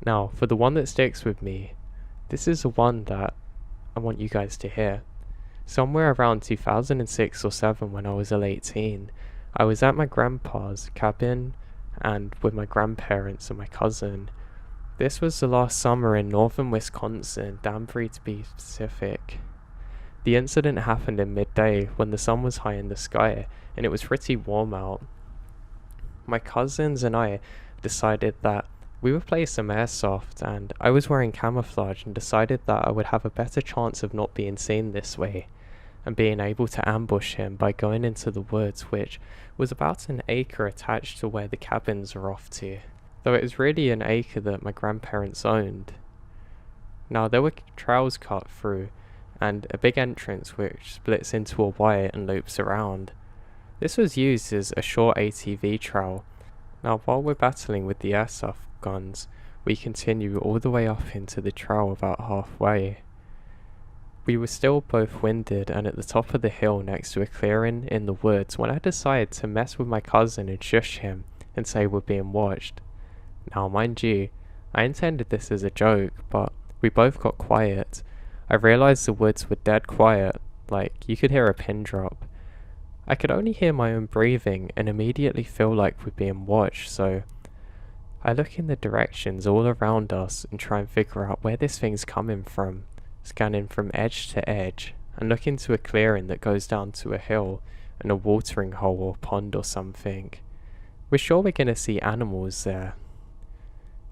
Now, for the one that sticks with me, this is the one that I want you guys to hear. Somewhere around 2006 or 7 when I was a late teen, I was at my grandpa's cabin and with my grandparents and my cousin. This was the last summer in northern Wisconsin, Danbury to be specific. The incident happened in midday when the sun was high in the sky and it was pretty warm out. My cousins and I decided that We were playing some airsoft and I was wearing camouflage and decided that I would have a better chance of not being seen this way and being able to ambush him by going into the woods, which was about an acre attached to where the cabins are off to, though it was really an acre that my grandparents owned. Now there were trails cut through and a big entrance which splits into a Y and loops around. This was used as a short ATV trail. Now while we're battling with the airsoft guns, we continue all the way up into the trail about halfway. We were still both winded and at the top of the hill next to a clearing in the woods when I decided to mess with my cousin and shush him and say we're being watched. Now mind you, I intended this as a joke, but we both got quiet. I realised the woods were dead quiet, like you could hear a pin drop. I could only hear my own breathing and immediately feel like we're being watched, so I look in the directions all around us and try and figure out where this thing's coming from, scanning from edge to edge, and look into a clearing that goes down to a hill and a watering hole or pond or something. We're sure we're gonna see animals there.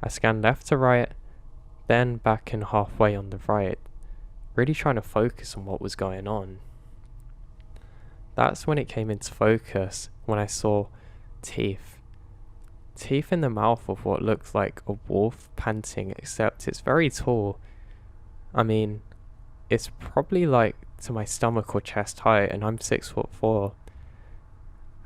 I scan left to right, then back and halfway on the right, really trying to focus on what was going on. That's when it came into focus, when I saw teeth. Teeth in the mouth of what looked like a wolf panting, except it's very tall. I mean, it's probably like to my stomach or chest height and I'm 6'4".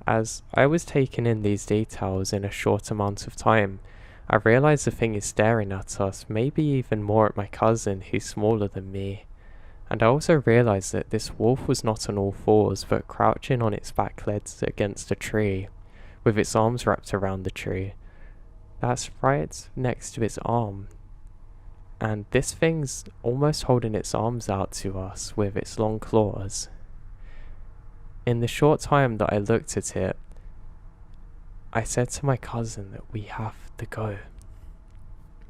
As I was taking in these details in a short amount of time, I realised the thing is staring at us, maybe even more at my cousin who's smaller than me. And I also realised that this wolf was not on all fours but crouching on its back legs against a tree, with its arms wrapped around the tree. That's right next to its arm. And this thing's almost holding its arms out to us with its long claws. In the short time that I looked at it, I said to my cousin that we have to go.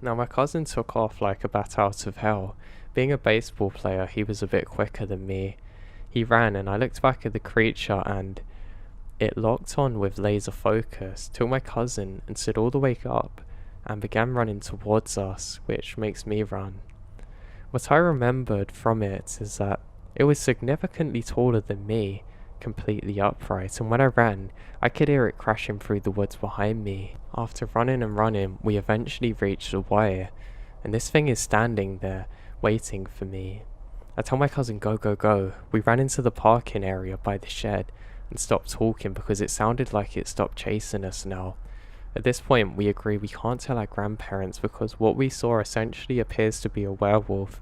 Now my cousin took off like a bat out of hell. Being a baseball player, he was a bit quicker than me. He ran and I looked back at the creature and it locked on with laser focus, took my cousin and stood all the way up and began running towards us, which makes me run. What I remembered from it is that it was significantly taller than me, completely upright, and when I ran, I could hear it crashing through the woods behind me. After running and running, we eventually reached the wire, and this thing is standing there, waiting for me. I told my cousin go, go, go. We ran into the parking area by the shed and stopped talking because it sounded like it stopped chasing us now. At this point, we agree we can't tell our grandparents because what we saw essentially appears to be a werewolf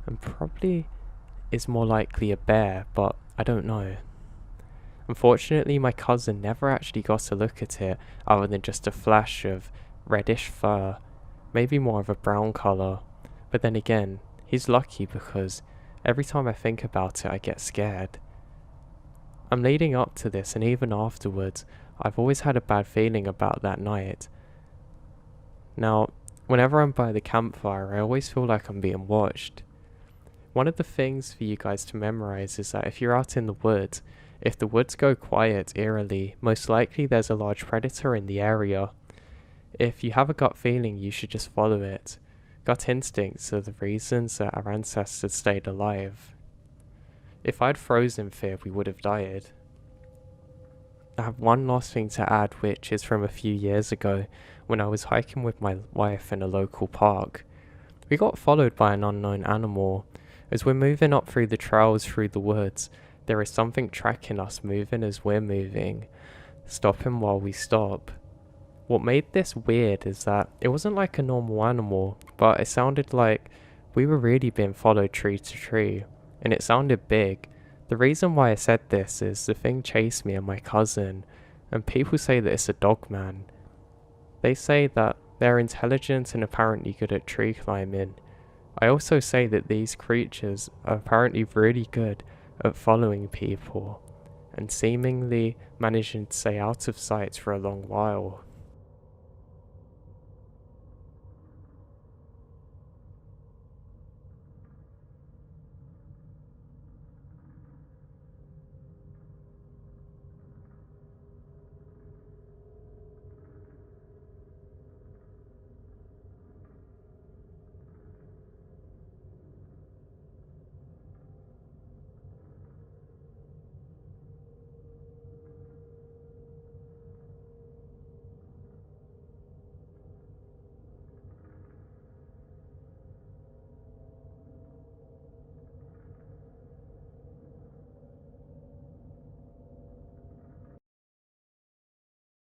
and probably is more likely a bear, but I don't know. Unfortunately, my cousin never actually got to look at it other than just a flash of reddish fur, maybe more of a brown colour. But then again, he's lucky because every time I think about it, I get scared. I'm leading up to this, and even afterwards, I've always had a bad feeling about that night. Now, whenever I'm by the campfire, I always feel like I'm being watched. One of the things for you guys to memorize is that if you're out in the woods, if the woods go quiet eerily, most likely there's a large predator in the area. If you have a gut feeling, you should just follow it. Gut instincts are the reasons that our ancestors stayed alive. If I'd frozen fear, we would have died. I have one last thing to add, which is from a few years ago when I was hiking with my wife in a local park. We got followed by an unknown animal. As we're moving up through the trails through the woods, there is something tracking us, moving as we're moving, stopping while we stop. What made this weird is that it wasn't like a normal animal, but it sounded like we were really being followed tree to tree, and it sounded big. The reason why I said this is the thing chased me and my cousin, and people say that it's a dog man. They say that they're intelligent and apparently good at tree climbing. I also say that these creatures are apparently really good at following people, and seemingly managing to stay out of sight for a long while.